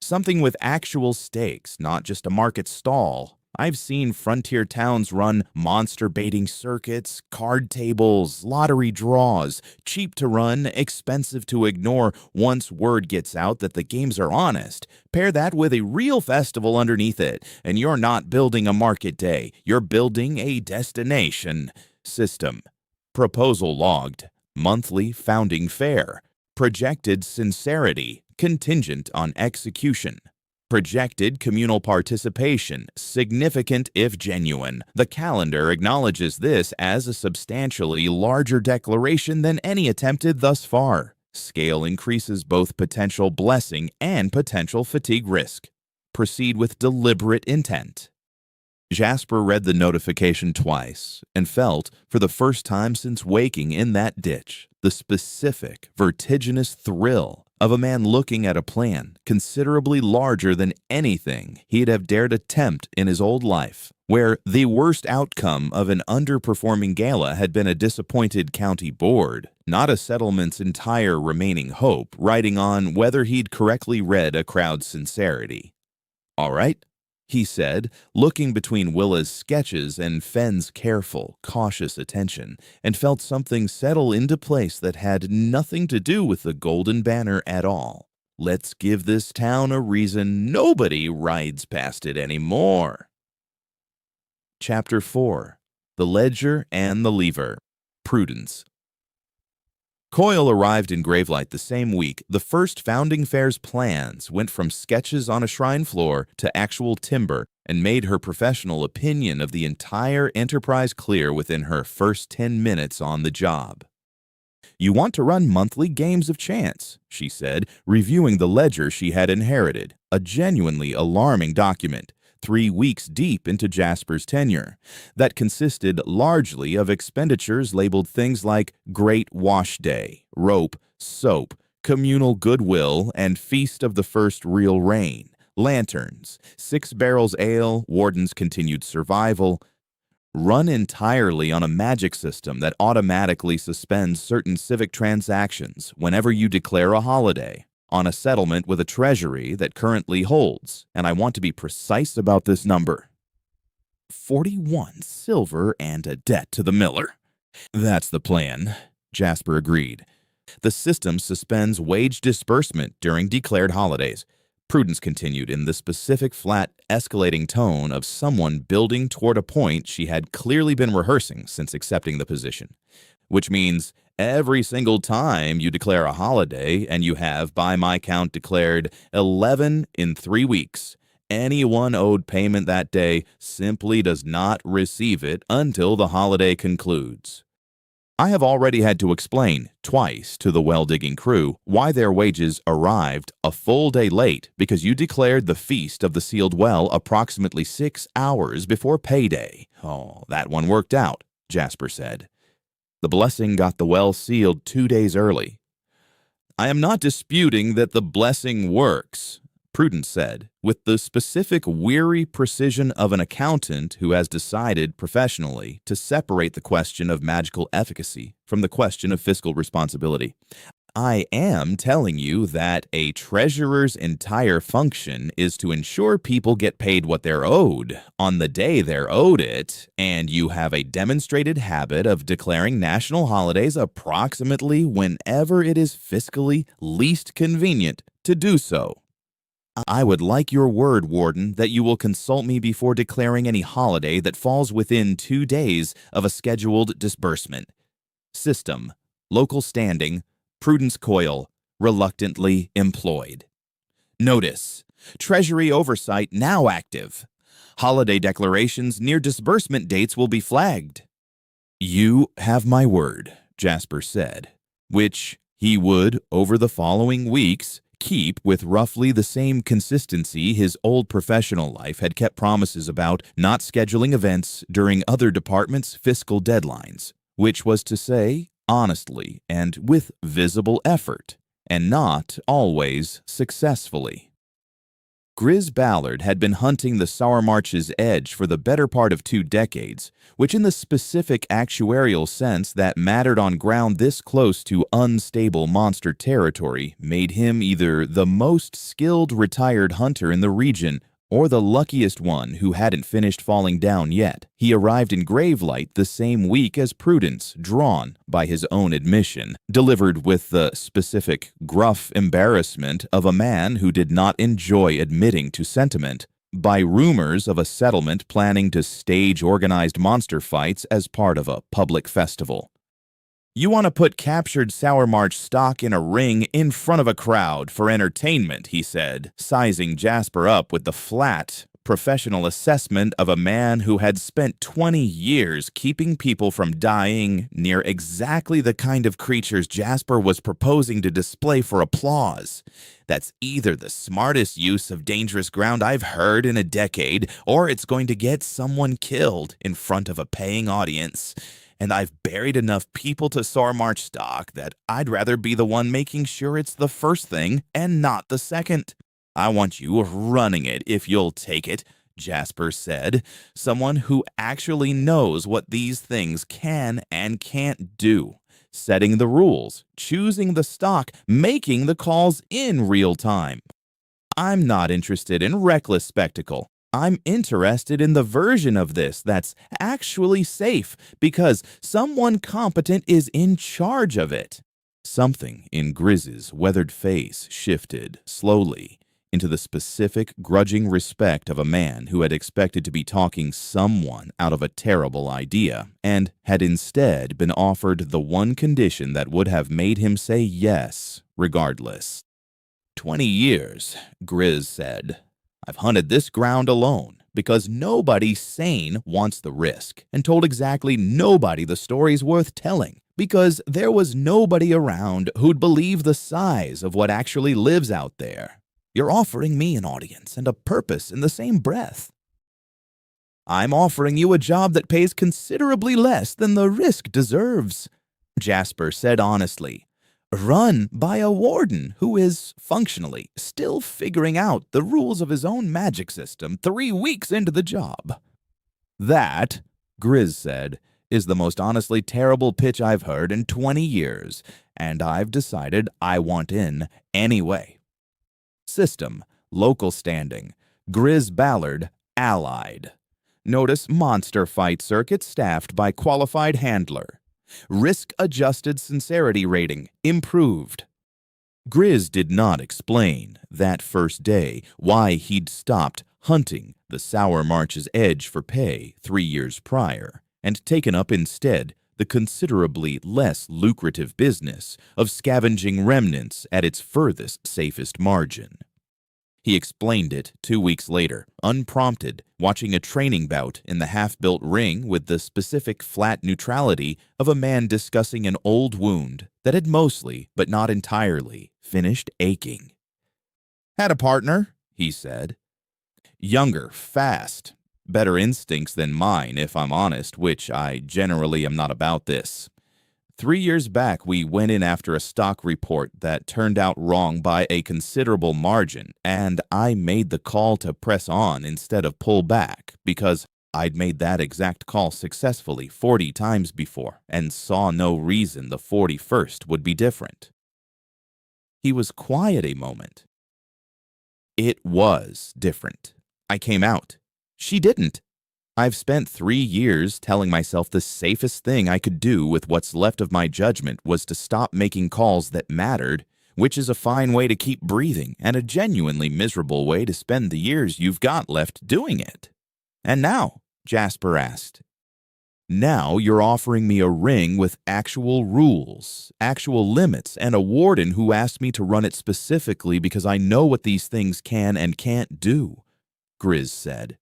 Something with actual stakes, not just a market stall. I've seen frontier towns run monster baiting circuits, card tables, lottery draws, cheap to run, expensive to ignore once word gets out that the games are honest. Pair that with a real festival underneath it, and you're not building a market day, you're building a destination. System. Proposal logged. Monthly founding fair. Projected sincerity, contingent on execution. Projected communal participation, significant if genuine. The calendar acknowledges this as a substantially larger declaration than any attempted thus far. Scale increases both potential blessing and potential fatigue risk. Proceed with deliberate intent. Jasper read the notification twice and felt, for the first time since waking in that ditch, the specific, vertiginous thrill of a man looking at a plan considerably larger than anything he'd have dared attempt in his old life, where the worst outcome of an underperforming gala had been a disappointed county board, not a settlement's entire remaining hope, riding on whether he'd correctly read a crowd's sincerity. "All right," he said, looking between Willa's sketches and Fen's careful, cautious attention, and felt something settle into place that had nothing to do with the golden banner at all. "Let's give this town a reason nobody rides past it anymore." Chapter 4. The Ledger and the Lever. Prudence. Coyle arrived in Gravelight the same week. The first Founding Fair's plans went from sketches on a shrine floor to actual timber and made her professional opinion of the entire enterprise clear within her first 10 minutes on the job. "You want to run monthly games of chance," she said, reviewing the ledger she had inherited, a genuinely alarming document. 3 weeks deep into Jasper's tenure, that consisted largely of expenditures labeled things like Great Wash Day, Rope, Soap, Communal Goodwill, and Feast of the First Real Rain, Lanterns, 6 Barrels Ale, Warden's Continued Survival, run entirely on a magic system that automatically suspends certain civic transactions whenever you declare a holiday, on a settlement with a treasury that currently holds, and I want to be precise about this number, 41 silver and a debt to the miller. "That's the plan," Jasper agreed. "The system suspends wage disbursement during declared holidays." Prudence continued in the specific, flat, escalating tone of someone building toward a point she had clearly been rehearsing since accepting the position. "Which means every single time you declare a holiday, and you have, by my count, declared 11 in 3 weeks, anyone owed payment that day simply does not receive it until the holiday concludes." I have already had to explain twice to the well-digging crew why their wages arrived a full day late because you declared the Feast of the Sealed Well approximately 6 hours before payday. "Oh, that one worked out," Jasper said. "The blessing got the well sealed 2 days early." "I am not disputing that the blessing works," Prudence said, with the specific weary precision of an accountant who has decided professionally to separate the question of magical efficacy from the question of fiscal responsibility. "I am telling you that a treasurer's entire function is to ensure people get paid what they're owed on the day they're owed it, and you have a demonstrated habit of declaring national holidays approximately whenever it is fiscally least convenient to do so. I would like your word, Warden, that you will consult me before declaring any holiday that falls within 2 days of a scheduled disbursement." System. Local standing. Prudence Coyle, reluctantly employed. Notice. Treasury oversight now active. Holiday declarations near disbursement dates will be flagged. "You have my word," Jasper said, which he would, over the following weeks, keep with roughly the same consistency his old professional life had kept promises about not scheduling events during other departments' fiscal deadlines, which was to say, honestly and with visible effort, and not always successfully. Grizz Ballard had been hunting the Sour March's edge for the better part of 2 decades, which in the specific actuarial sense that mattered on ground this close to unstable monster territory made him either the most skilled retired hunter in the region or the luckiest one who hadn't finished falling down yet. He arrived in Gravelight the same week as Prudence, drawn, by his own admission, delivered with the specific gruff embarrassment of a man who did not enjoy admitting to sentiment, by rumors of a settlement planning to stage organized monster fights as part of a public festival. "You want to put captured Sour March stock in a ring in front of a crowd for entertainment," he said, sizing Jasper up with the flat, professional assessment of a man who had spent 20 years keeping people from dying near exactly the kind of creatures Jasper was proposing to display for applause. "That's either the smartest use of dangerous ground I've heard in a decade, or it's going to get someone killed in front of a paying audience. And I've buried enough people to Sour March stock that I'd rather be the one making sure it's the first thing and not the second. I want you running it if you'll take it," Jasper said, someone who actually knows what these things can and can't do. Setting the rules, choosing the stock, making the calls in real time. "I'm not interested in reckless spectacle. I'm interested in the version of this that's actually safe because someone competent is in charge of it." Something in Grizz's weathered face shifted slowly into the specific grudging respect of a man who had expected to be talking someone out of a terrible idea and had instead been offered the one condition that would have made him say yes regardless. 20 years, Grizz said. "I've hunted this ground alone because nobody sane wants the risk, and told exactly nobody the story's worth telling because there was nobody around who'd believe the size of what actually lives out there. You're offering me an audience and a purpose in the same breath. I'm offering you a job that pays considerably less than the risk deserves," Jasper said honestly. "Run by a warden who is, functionally, still figuring out the rules of his own magic system 3 weeks into the job." "That," Grizz said, "is the most honestly terrible pitch I've heard in 20 years, and I've decided I want in anyway." System, local standing, Grizz Ballard, allied. Notice monster fight circuit staffed by qualified handler. Risk-adjusted sincerity rating, improved. Grizz did not explain, that first day, why he'd stopped hunting the Sour March's edge for pay 3 years prior, and taken up instead the considerably less lucrative business of scavenging remnants at its furthest safest margin. He explained it 2 weeks later, unprompted, watching a training bout in the half-built ring with the specific flat neutrality of a man discussing an old wound that had mostly, but not entirely, finished aching. "Had a partner," he said. "Younger, fast, better instincts than mine, if I'm honest, which I generally am not about this. 3 years back, we went in after a stock report that turned out wrong by a considerable margin, and I made the call to press on instead of pull back because I'd made that exact call successfully 40 times before and saw no reason the 41st would be different." He was quiet a moment. "It was different. I came out. She didn't. I've spent 3 years telling myself the safest thing I could do with what's left of my judgment was to stop making calls that mattered, which is a fine way to keep breathing and a genuinely miserable way to spend the years you've got left doing it. And now," Jasper asked, "now you're offering me a ring with actual rules, actual limits, and a warden who asked me to run it specifically because I know what these things can and can't do," Grizz said.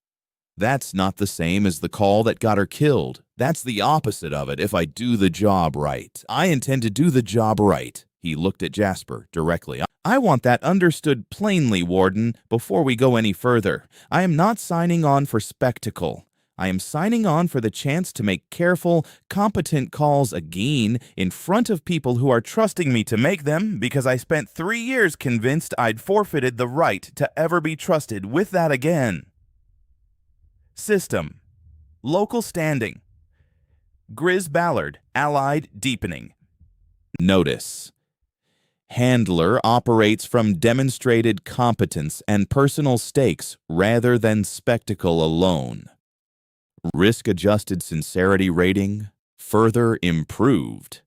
That's not the same as the call that got her killed. That's the opposite of it if I do the job right. I intend to do the job right. He looked at Jasper directly. I want that understood plainly, Warden, before we go any further. I am not signing on for spectacle. I am signing on for the chance to make careful, competent calls again in front of people who are trusting me to make them because I spent 3 years convinced I'd forfeited the right to ever be trusted with that again. System. Local standing. Grizz Ballard, allied deepening. Notice. Handler operates from demonstrated competence and personal stakes rather than spectacle alone. Risk-adjusted sincerity rating further improved.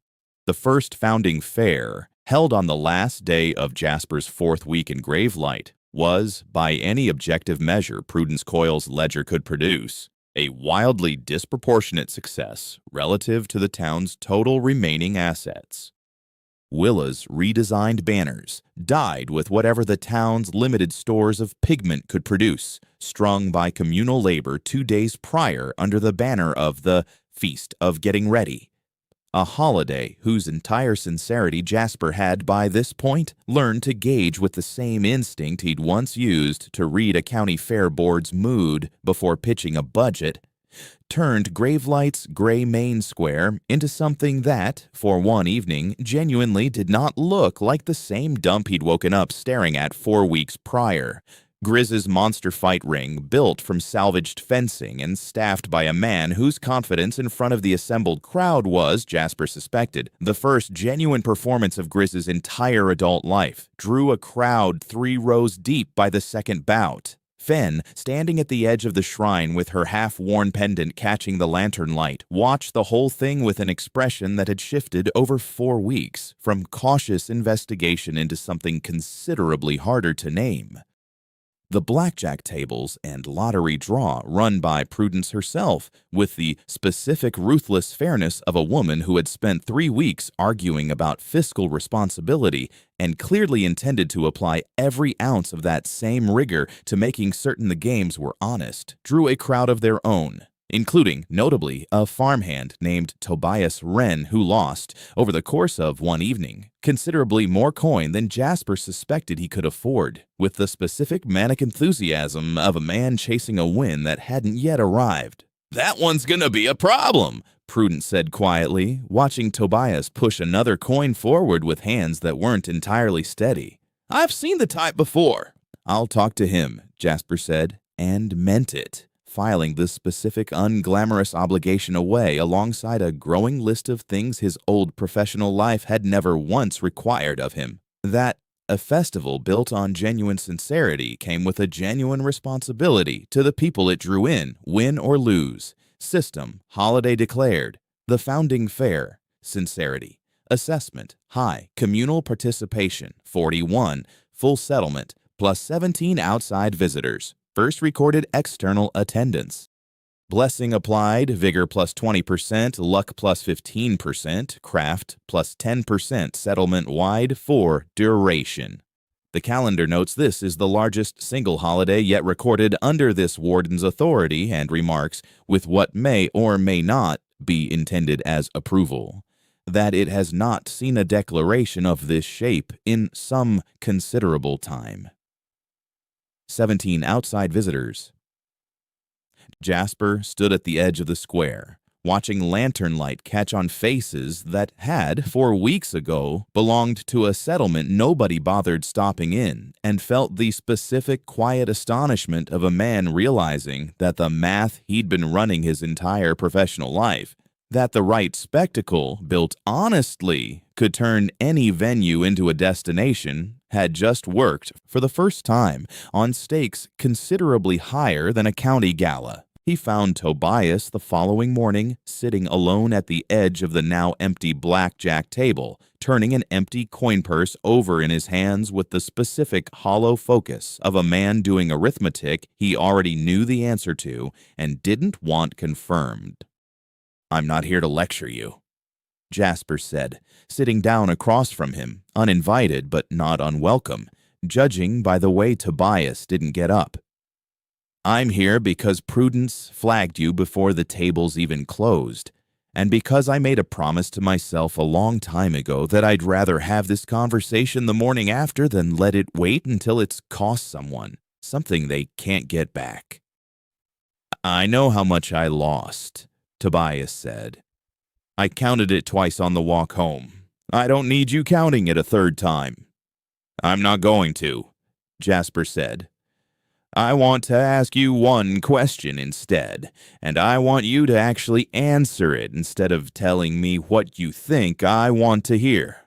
The first founding fair, held on the last day of Jasper's 4th week in Gravelight, was, by any objective measure Prudence Coyle's ledger could produce, a wildly disproportionate success relative to the town's total remaining assets. Willa's redesigned banners died with whatever the town's limited stores of pigment could produce, strung by communal labor 2 days prior under the banner of the Feast of Getting Ready, a holiday whose entire sincerity Jasper had by this point learned to gauge with the same instinct he'd once used to read a county fair board's mood before pitching a budget, turned Gravelight's gray main square into something that, for one evening, genuinely did not look like the same dump he'd woken up staring at 4 weeks prior. Grizz's monster fight ring, built from salvaged fencing and staffed by a man whose confidence in front of the assembled crowd was, Jasper suspected, the first genuine performance of Grizz's entire adult life, drew a crowd 3 rows deep by the second bout. Fen, standing at the edge of the shrine with her half-worn pendant catching the lantern light, watched the whole thing with an expression that had shifted over 4 weeks, from cautious investigation into something considerably harder to name. The blackjack tables and lottery draw run by Prudence herself, with the specific ruthless fairness of a woman who had spent 3 weeks arguing about fiscal responsibility and clearly intended to apply every ounce of that same rigor to making certain the games were honest, drew a crowd of their own, including, notably, a farmhand named Tobias Wren who lost, over the course of one evening, considerably more coin than Jasper suspected he could afford, with the specific manic enthusiasm of a man chasing a win that hadn't yet arrived. "That one's gonna be a problem," Prudence said quietly, watching Tobias push another coin forward with hands that weren't entirely steady. "I've seen the type before." "I'll talk to him," Jasper said, and meant it, filing this specific unglamorous obligation away alongside a growing list of things his old professional life had never once required of him. That a festival built on genuine sincerity came with a genuine responsibility to the people it drew in, win or lose. System, holiday declared. The founding fair, sincerity. Assessment, high. Communal participation, 41. Full settlement, plus 17 outside visitors. First recorded external attendance. Blessing applied, vigor plus 20%, luck plus 15%, craft plus 10%, settlement-wide for duration. The calendar notes this is the largest single holiday yet recorded under this warden's authority and remarks, with what may or may not be intended as approval, that it has not seen a declaration of this shape in some considerable time. 17 outside visitors. Jasper stood at the edge of the square, watching lantern light catch on faces that had, 4 weeks ago, belonged to a settlement nobody bothered stopping in, and felt the specific quiet astonishment of a man realizing that the math he'd been running his entire professional life, that the right spectacle, built honestly, could turn any venue into a destination, had just worked, for the first time, on stakes considerably higher than a county gala. He found Tobias the following morning, sitting alone at the edge of the now empty blackjack table, turning an empty coin purse over in his hands with the specific hollow focus of a man doing arithmetic he already knew the answer to and didn't want confirmed. "I'm not here to lecture you," Jasper said, sitting down across from him, uninvited but not unwelcome, judging by the way Tobias didn't get up. I'm here because Prudence flagged you before the tables even closed, and because I made a promise to myself a long time ago that I'd rather have this conversation the morning after than let it wait until it's cost someone something they can't get back. I know how much I lost, Tobias said. I counted it twice on the walk home. I don't need you counting it a third time. I'm not going to, Jasper said. I want to ask you one question instead, and I want you to actually answer it instead of telling me what you think I want to hear.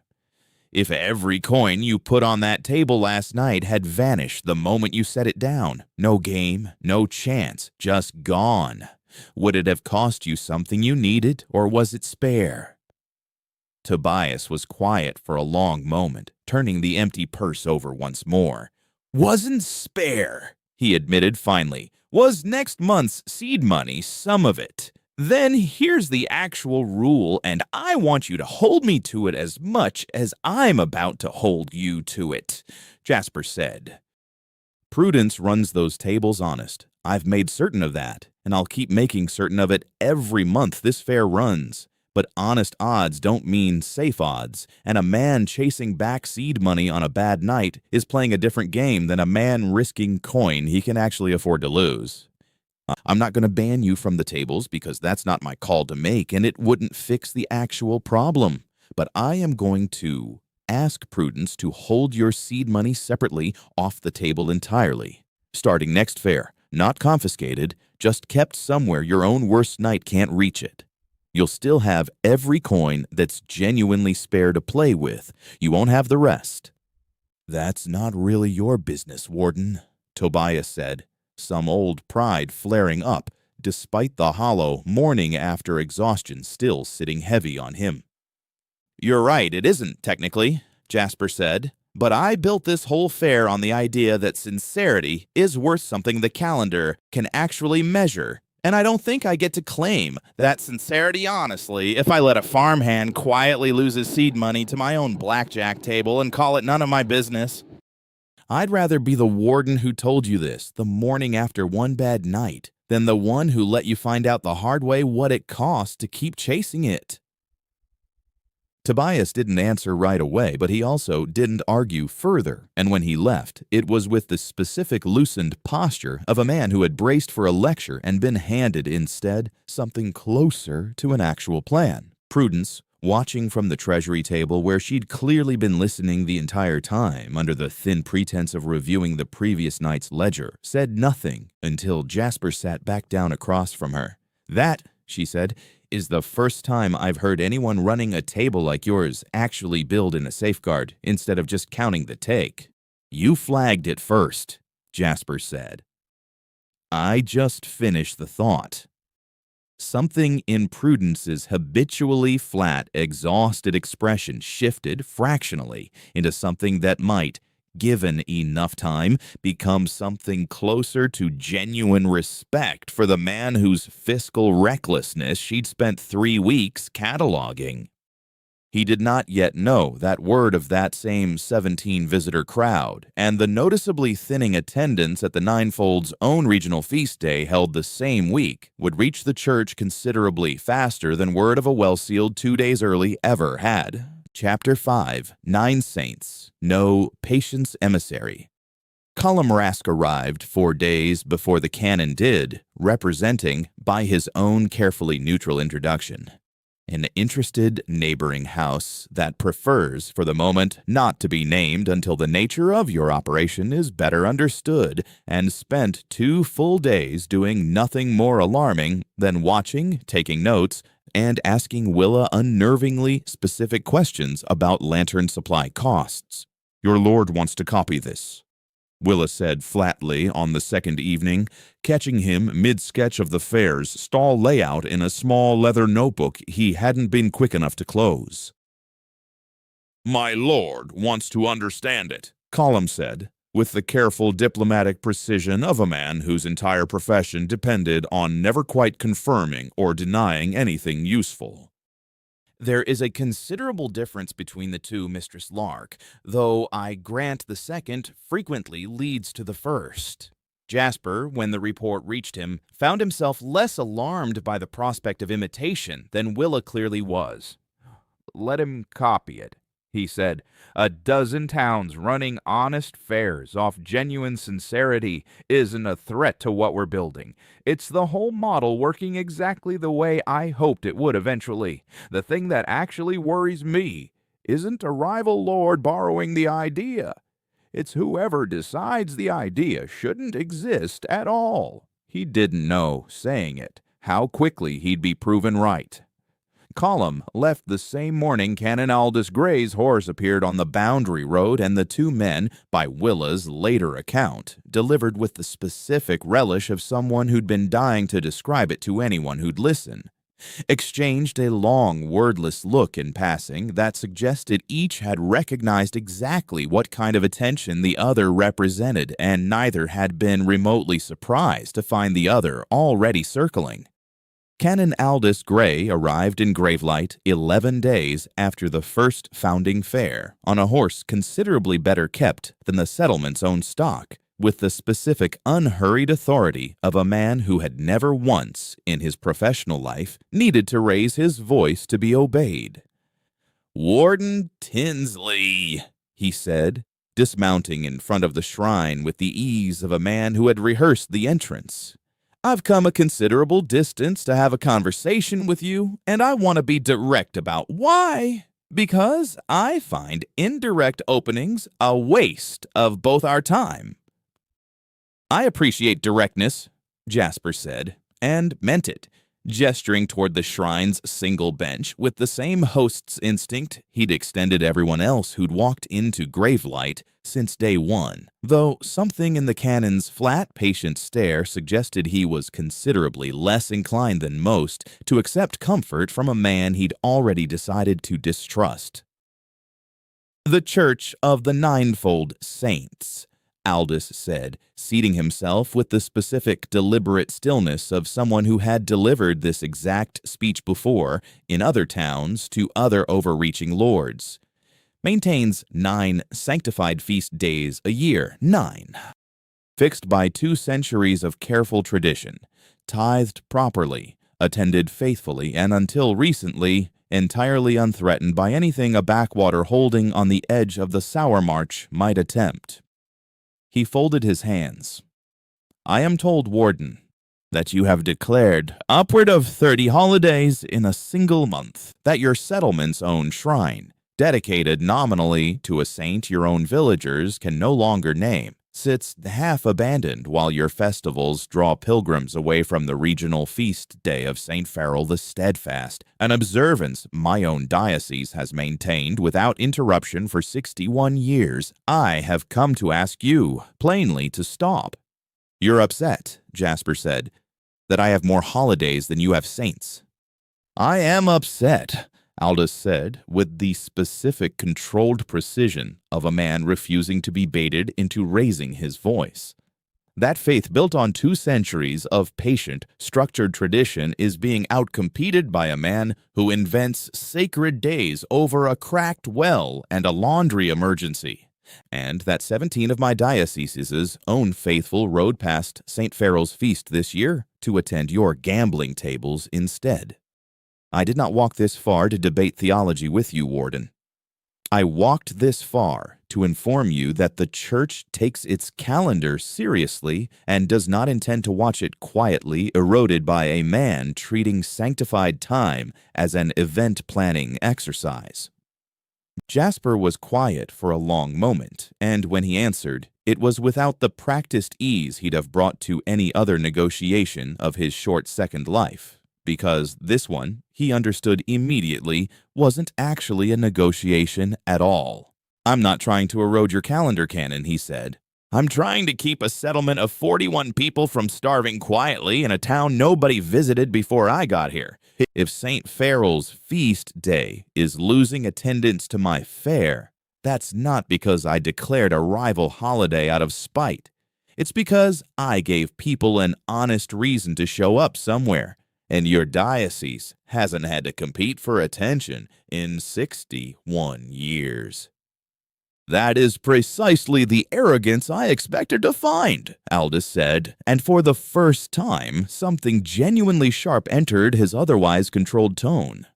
If every coin you put on that table last night had vanished the moment you set it down, no game, no chance, just gone, would it have cost you something you needed, or was it spare? Tobias was quiet for a long moment, turning the empty purse over once more. Wasn't spare, he admitted finally. Was next month's seed money some of it? Then here's the actual rule, and I want you to hold me to it as much as I'm about to hold you to it, Jasper said. Prudence runs those tables honest. I've made certain of that, and I'll keep making certain of it every month this fair runs. But honest odds don't mean safe odds, and a man chasing back seed money on a bad night is playing a different game than a man risking coin he can actually afford to lose. I'm not going to ban you from the tables because that's not my call to make, and it wouldn't fix the actual problem. But I am going to ask Prudence to hold your seed money separately off the table entirely. Starting next fair, not confiscated, just kept somewhere your own worst night can't reach it. You'll still have every coin that's genuinely spare to play with. You won't have the rest. That's not really your business, Warden, Tobias said, some old pride flaring up, despite the hollow, morning-after exhaustion still sitting heavy on him. You're right, it isn't, technically, Jasper said, but I built this whole fair on the idea that sincerity is worth something the calendar can actually measure, and I don't think I get to claim that sincerity honestly if I let a farmhand quietly lose his seed money to my own blackjack table and call it none of my business. I'd rather be the warden who told you this the morning after one bad night than the one who let you find out the hard way what it costs to keep chasing it. Tobias didn't answer right away, but he also didn't argue further, and when he left, it was with the specific loosened posture of a man who had braced for a lecture and been handed instead something closer to an actual plan. Prudence, watching from the treasury table where she'd clearly been listening the entire time under the thin pretense of reviewing the previous night's ledger, said nothing until Jasper sat back down across from her. That, she said, is the first time I've heard anyone running a table like yours actually build in a safeguard instead of just counting the take. You flagged it first, Jasper said. I just finished the thought. Something in Prudence's habitually flat, exhausted expression shifted fractionally into something that might, given enough time, become something closer to genuine respect for the man whose fiscal recklessness she'd spent 3 weeks cataloging. He did not yet know that word of that same 17-visitor crowd, and the noticeably thinning attendance at the Ninefold's own regional feast day held the same week would reach the church considerably faster than word of a well-sealed 2 days early ever had. Chapter 5, 9 Saints, No Patience Emissary. Columrask arrived 4 days before the canon did, representing, by his own carefully neutral introduction, an interested neighboring house that prefers, for the moment, not to be named until the nature of your operation is better understood, and spent 2 full days doing nothing more alarming than watching, taking notes, and asking Willa unnervingly specific questions about lantern supply costs. Your lord wants to copy this, Willa said flatly on the second evening, catching him mid-sketch of the fair's stall layout in a small leather notebook he hadn't been quick enough to close. My lord wants to understand it, Colum said, with the careful diplomatic precision of a man whose entire profession depended on never quite confirming or denying anything useful. There is a considerable difference between the two, Mistress Lark, though I grant the second frequently leads to the first. Jasper, when the report reached him, found himself less alarmed by the prospect of imitation than Willa clearly was. "Let him copy it," he said. "A dozen towns running honest fairs off genuine sincerity isn't a threat to what we're building. It's the whole model working exactly the way I hoped it would eventually. The thing that actually worries me isn't a rival lord borrowing the idea. It's whoever decides the idea shouldn't exist at all." He didn't know, saying it, how quickly he'd be proven right. Column left the same morning Canon Aldous Gray's horse appeared on the boundary road, and the two men, by Willa's later account, delivered with the specific relish of someone who'd been dying to describe it to anyone who'd listen. Exchanged a long, wordless look in passing that suggested each had recognized exactly what kind of attention the other represented, and neither had been remotely surprised to find the other already circling. Canon Aldous Gray arrived in Gravelight 11 days after the first founding fair, on a horse considerably better kept than the settlement's own stock, with the specific unhurried authority of a man who had never once, in his professional life, needed to raise his voice to be obeyed. "Warden Tinsley," he said, dismounting in front of the shrine with the ease of a man who had rehearsed the entrance. "I've come a considerable distance to have a conversation with you, and I want to be direct about why. Because I find indirect openings a waste of both our time." "I appreciate directness," Jasper said, and meant it, gesturing toward the shrine's single bench with the same host's instinct he'd extended everyone else who'd walked into Gravelight since day one, though something in the canon's flat, patient stare suggested he was considerably less inclined than most to accept comfort from a man he'd already decided to distrust. "The Church of the Ninefold Saints," Aldous said, seating himself with the specific, deliberate stillness of someone who had delivered this exact speech before, in other towns, to other overreaching lords. "Maintains 9 sanctified feast days a year, 9. Fixed by 2 centuries of careful tradition, tithed properly, attended faithfully, and until recently, entirely unthreatened by anything a backwater holding on the edge of the Sour March might attempt." He folded his hands. "I am told, Warden, that you have declared upward of 30 holidays in a single month, that your settlement's own shrine, dedicated nominally to a saint your own villagers can no longer name, sits half abandoned while your festivals draw pilgrims away from the regional feast day of St. Farrell the Steadfast, an observance my own diocese has maintained without interruption for 61 years. I have come to ask you, plainly, to stop." "You're upset," Jasper said, "that I have more holidays than you have saints." "I am upset," Aldous said, with the specific, controlled precision of a man refusing to be baited into raising his voice. "That faith built on 2 centuries of patient, structured tradition is being outcompeted by a man who invents sacred days over a cracked well and a laundry emergency. And that 17 of my dioceses' own faithful rode past St. Farrell's feast this year to attend your gambling tables instead. I did not walk this far to debate theology with you, Warden. I walked this far to inform you that the Church takes its calendar seriously and does not intend to watch it quietly eroded by a man treating sanctified time as an event-planning exercise." Jasper was quiet for a long moment, and when he answered, it was without the practiced ease he'd have brought to any other negotiation of his short second life. Because this one, he understood immediately, wasn't actually a negotiation at all. "I'm not trying to erode your calendar, Canon," he said. "I'm trying to keep a settlement of 41 people from starving quietly in a town nobody visited before I got here. If St. Farrell's feast day is losing attendance to my fair, that's not because I declared a rival holiday out of spite. It's because I gave people an honest reason to show up somewhere. And your diocese hasn't had to compete for attention in 61 years. That is precisely the arrogance I expected to find, Aldous said, and for the first time, something genuinely sharp entered his otherwise controlled tone.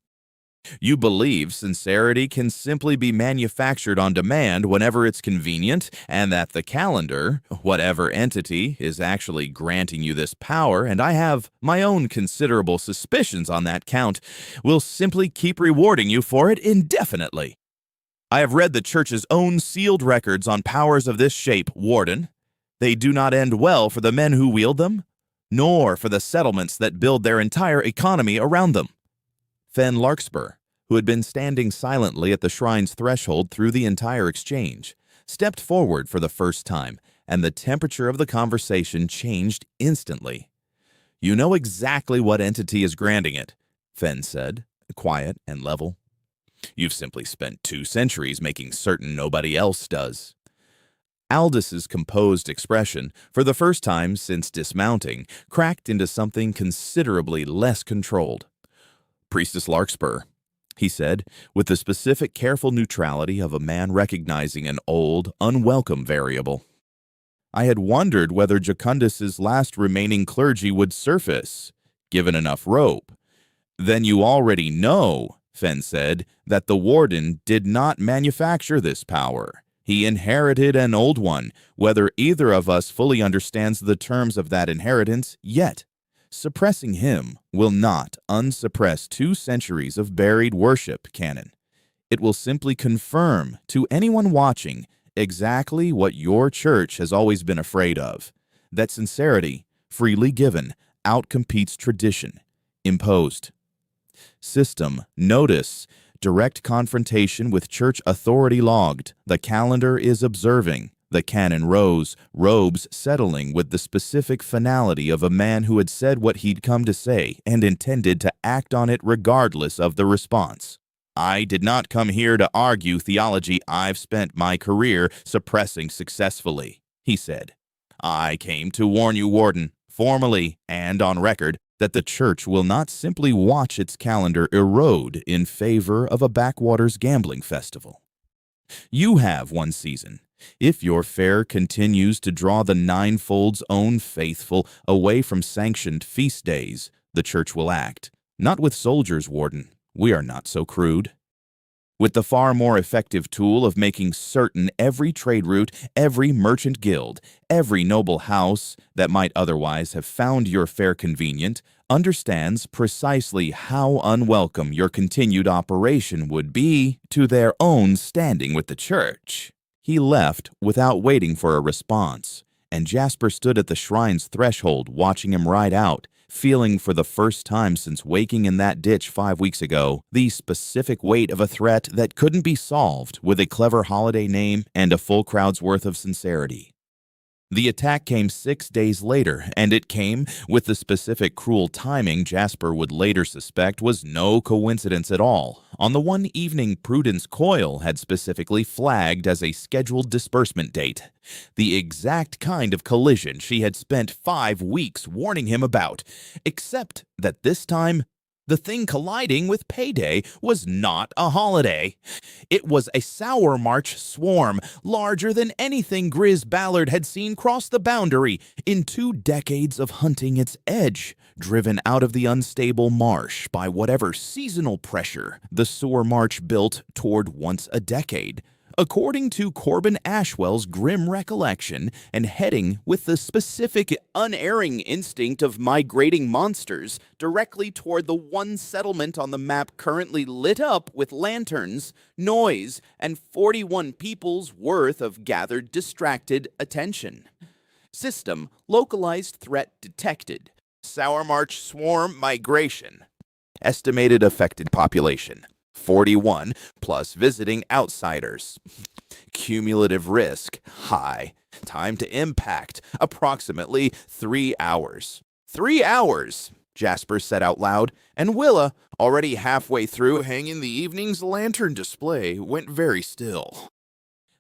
You believe sincerity can simply be manufactured on demand whenever it's convenient, and that the calendar, whatever entity, is actually granting you this power, and I have my own considerable suspicions on that count, will simply keep rewarding you for it indefinitely. I have read the Church's own sealed records on powers of this shape, Warden. They do not end well for the men who wield them, nor for the settlements that build their entire economy around them. Fen Larkspur, who had been standing silently at the shrine's threshold through the entire exchange, stepped forward for the first time, and the temperature of the conversation changed instantly. You know exactly what entity is granting it, Fen said, quiet and level. You've simply spent 2 centuries making certain nobody else does. Aldous' composed expression, for the first time since dismounting, cracked into something considerably less controlled. Priestess Larkspur, he said, with the specific careful neutrality of a man recognizing an old, unwelcome variable. I had wondered whether Jacundus's last remaining clergy would surface, given enough rope. Then you already know, Fen said, that the Warden did not manufacture this power. He inherited an old one, whether either of us fully understands the terms of that inheritance yet. Suppressing him will not unsuppress 2 centuries of buried worship canon. It will simply confirm to anyone watching exactly what your church has always been afraid of, that sincerity, freely given, outcompetes tradition, imposed. System, notice, direct confrontation with church authority logged. The calendar is observing. The canon rose, robes settling with the specific finality of a man who had said what he'd come to say and intended to act on it regardless of the response. I did not come here to argue theology I've spent my career suppressing successfully, he said. I came to warn you, Warden, formally and on record, that the church will not simply watch its calendar erode in favor of a backwaters gambling festival. You have one season. If your fair continues to draw the ninefold's own faithful away from sanctioned feast days, the church will act. Not with soldiers, Warden. We are not so crude. With the far more effective tool of making certain every trade route, every merchant guild, every noble house that might otherwise have found your fare convenient, understands precisely how unwelcome your continued operation would be to their own standing with the church. He left without waiting for a response, and Jasper stood at the shrine's threshold watching him ride out, feeling for the first time since waking in that ditch 5 weeks ago the specific weight of a threat that couldn't be solved with a clever holiday name and a full crowd's worth of sincerity. The attack came 6 days later, and it came with the specific cruel timing Jasper would later suspect was no coincidence at all, on the one evening Prudence Coyle had specifically flagged as a scheduled disbursement date. The exact kind of collision she had spent 5 weeks warning him about, except that this time, the thing colliding with payday was not a holiday. It was a Sour March swarm, larger than anything Grizz Ballard had seen cross the boundary in 2 decades of hunting its edge, driven out of the unstable marsh by whatever seasonal pressure the Sour March built toward once a decade. According to Corbin Ashwell's grim recollection, and heading with the specific unerring instinct of migrating monsters directly toward the one settlement on the map currently lit up with lanterns, noise, and 41 people's worth of gathered distracted attention. System, localized threat detected. Sour March swarm migration. Estimated affected population. 41 plus visiting outsiders. Cumulative risk, high. Time to impact, approximately 3 hours. 3 hours, Jasper said out loud, and Willa, already halfway through hanging the evening's lantern display, went very still.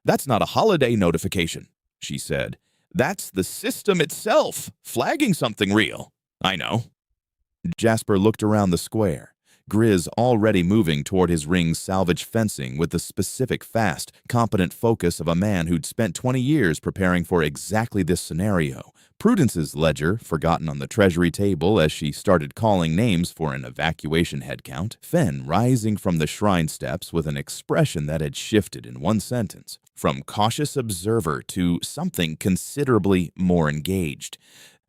That's not a holiday notification, she said. That's the system itself, flagging something real. I know. Jasper looked around the square. Grizz already moving toward his ring's salvage fencing with the specific, fast, competent focus of a man who'd spent 20 years preparing for exactly this scenario. Prudence's ledger, forgotten on the treasury table as she started calling names for an evacuation headcount. Fen rising from the shrine steps with an expression that had shifted in one sentence, from cautious observer to something considerably more engaged.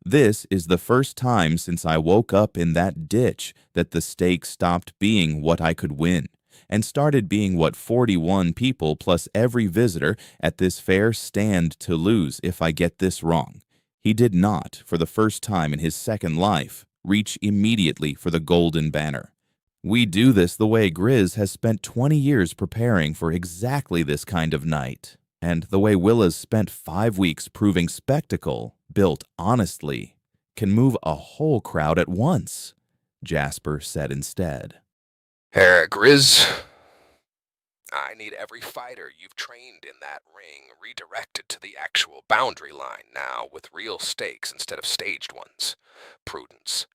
This is the first time since I woke up in that ditch that the stake stopped being what I could win and started being what 41 people plus every visitor at this fair stand to lose if I get this wrong. He did not, for the first time in his second life, reach immediately for the golden banner. We do this the way Grizz has spent 20 years preparing for exactly this kind of night, and the way Willa's spent 5 weeks proving spectacle, built honestly, can move a whole crowd at once, Jasper said instead. Grizz, I need every fighter you've trained in that ring redirected to the actual boundary line now with real stakes instead of staged ones. Prudence.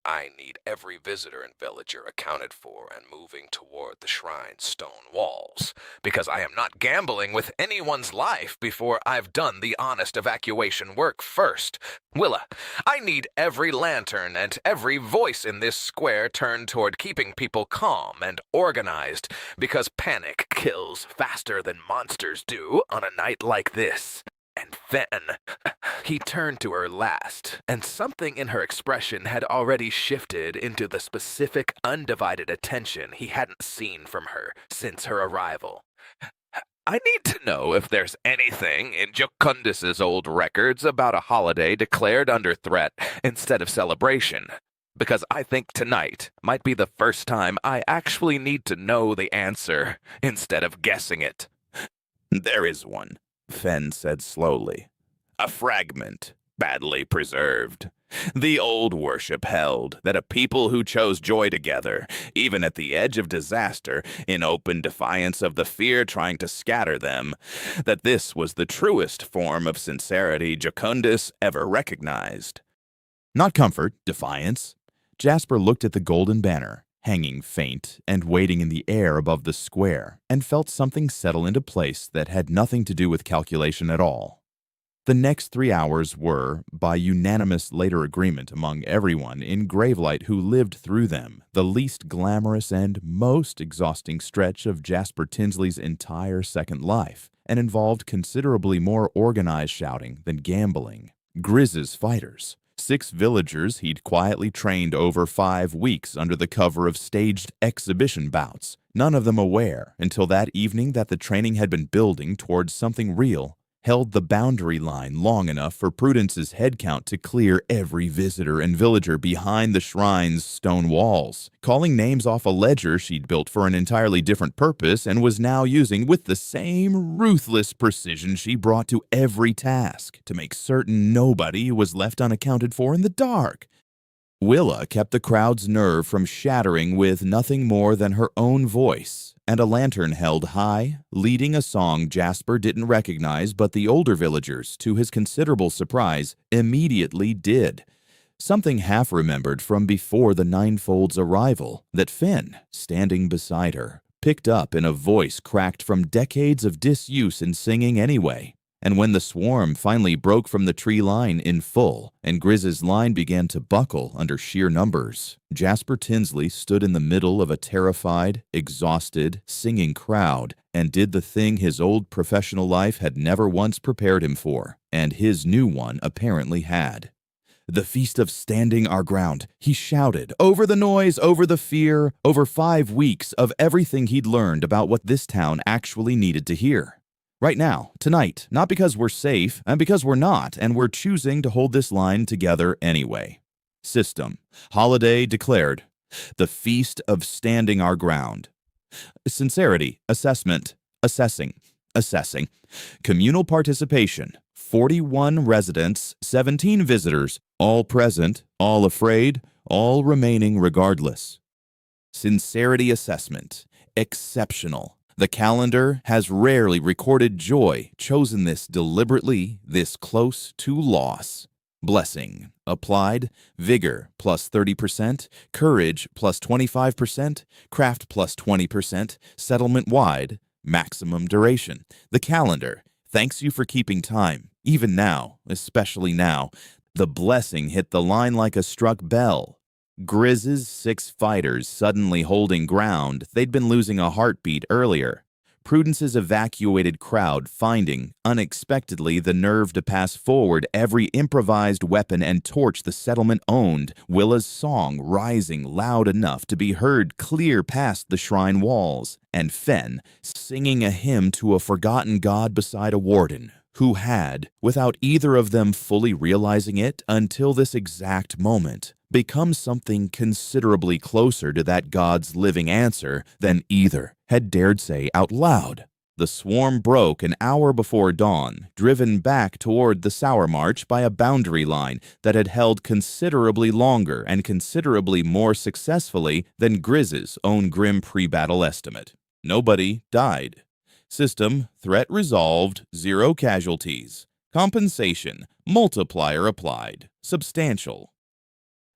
I need every visitor and villager accounted for and moving toward the shrine's stone walls, because I am not gambling with anyone's life before I've done the honest evacuation work first. Willa, I need every lantern and every voice in this square turned toward keeping people calm and organized, because panic kills faster than monsters do on a night like this. And then, he turned to her last, and something in her expression had already shifted into the specific, undivided attention he hadn't seen from her since her arrival. I need to know if there's anything in Jocundus's old records about a holiday declared under threat instead of celebration, because I think tonight might be the first time I actually need to know the answer instead of guessing it. There is one, Fen said slowly. A fragment, badly preserved. The old worship held that a people who chose joy together, even at the edge of disaster, in open defiance of the fear trying to scatter them, that this was the truest form of sincerity Jocundus ever recognized. Not comfort, defiance. Jasper looked at the golden banner, hanging faint and waiting in the air above the square, and felt something settle into place that had nothing to do with calculation at all. The next 3 hours were, by unanimous later agreement among everyone in Gravelight who lived through them, the least glamorous and most exhausting stretch of Jasper Tinsley's entire second life, and involved considerably more organized shouting than gambling. Grizz's fighters, 6 villagers he'd quietly trained over 5 weeks under the cover of staged exhibition bouts, none of them aware until that evening that the training had been building towards something real, held the boundary line long enough for Prudence's head count to clear every visitor and villager behind the shrine's stone walls, calling names off a ledger she'd built for an entirely different purpose and was now using with the same ruthless precision she brought to every task to make certain nobody was left unaccounted for in the dark. Willa kept the crowd's nerve from shattering with nothing more than her own voice, and a lantern held high, leading a song Jasper didn't recognize, but the older villagers, to his considerable surprise, immediately did. Something half-remembered from before the Ninefold's arrival that Finn, standing beside her, picked up in a voice cracked from decades of disuse in singing anyway. And when the swarm finally broke from the tree line in full, and Grizz's line began to buckle under sheer numbers, Jasper Tinsley stood in the middle of a terrified, exhausted, singing crowd and did the thing his old professional life had never once prepared him for, and his new one apparently had. The feast of standing our ground, he shouted, over the noise, over the fear, over 5 weeks of everything he'd learned about what this town actually needed to hear. Right now, tonight, not because we're safe, and because we're not, and we're choosing to hold this line together anyway. System. Holiday declared. The Feast of Standing Our Ground. Sincerity. Assessment. Assessing. Assessing. Communal participation. 41 residents, 17 visitors, all present, all afraid, all remaining regardless. Sincerity assessment. Exceptional. The calendar has rarely recorded joy chosen this deliberately, this close to loss. Blessing. Applied. Vigor plus 30%. Courage plus 25%. Craft plus 20%. Settlement wide. Maximum duration. The calendar. Thanks you for keeping time. Even now, especially now. The blessing hit the line like a struck bell. Grizz's 6 fighters suddenly holding ground. They'd been losing a heartbeat earlier. Prudence's evacuated crowd finding, unexpectedly, the nerve to pass forward every improvised weapon and torch the settlement owned, Willa's song rising loud enough to be heard clear past the shrine walls, and Fen singing a hymn to a forgotten god beside a warden, who had, without either of them fully realizing it until this exact moment, become something considerably closer to that god's living answer than either had dared say out loud. The swarm broke an hour before dawn, driven back toward the Sour March by a boundary line that had held considerably longer and considerably more successfully than Grizz's own grim pre-battle estimate. Nobody died. System, threat resolved, 0 casualties. Compensation, multiplier applied, substantial.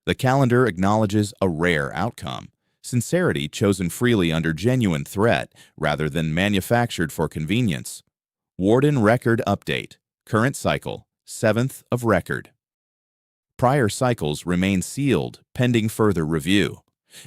The calendar acknowledges a rare outcome. Sincerity chosen freely under genuine threat rather than manufactured for convenience. Warden record update. Current cycle, 7th of record. Prior cycles remain sealed, pending further review.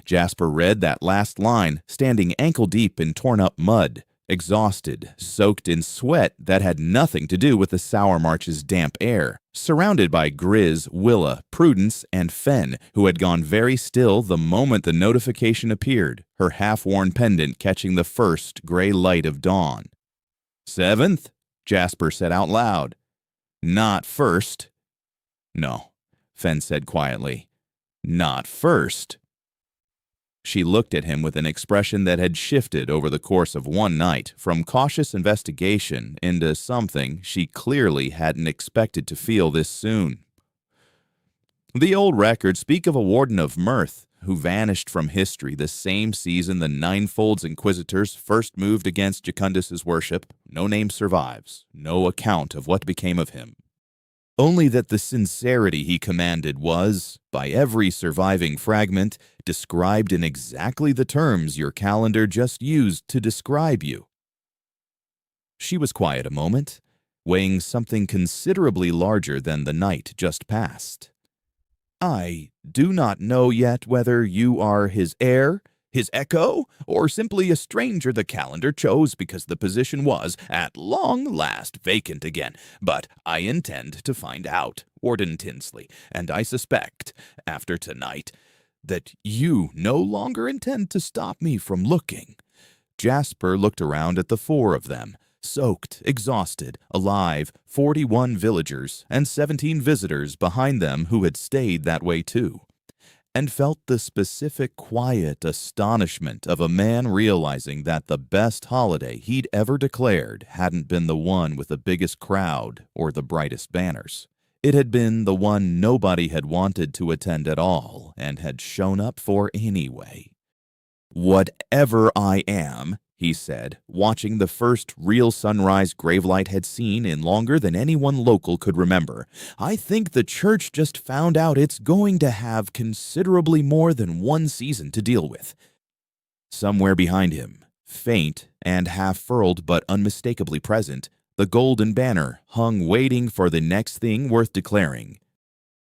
Jasper read that last line, standing ankle-deep in torn-up mud, exhausted, soaked in sweat that had nothing to do with the Sour March's damp air, surrounded by Grizz, Willa, Prudence, and Fen, who had gone very still the moment the notification appeared, her half-worn pendant catching the first gray light of dawn. 7th, Jasper said out loud. Not first. No, Fen said quietly. Not first. She looked at him with an expression that had shifted over the course of one night from cautious investigation into something she clearly hadn't expected to feel this soon. The old records speak of a warden of mirth who vanished from history the same season the Ninefold's Inquisitors first moved against Jacundus's worship. No name survives, no account of what became of him. Only that the sincerity he commanded was, by every surviving fragment, described in exactly the terms your calendar just used to describe you. She was quiet a moment, weighing something considerably larger than the night just past. I do not know yet whether you are his heir, his echo, or simply a stranger the calendar chose because the position was, at long last, vacant again. But I intend to find out, Warden Tinsley, and I suspect, after tonight, that you no longer intend to stop me from looking. Jasper looked around at the 4 of them, soaked, exhausted, alive, 41 villagers and 17 visitors behind them who had stayed that way too, and felt the specific quiet astonishment of a man realizing that the best holiday he'd ever declared hadn't been the one with the biggest crowd or the brightest banners. It had been the one nobody had wanted to attend at all and had shown up for anyway. Whatever I am, he said, watching the first real sunrise Gravelight had seen in longer than anyone local could remember, I think the church just found out it's going to have considerably more than one season to deal with. Somewhere behind him, faint and half-furled but unmistakably present, the golden banner hung waiting for the next thing worth declaring.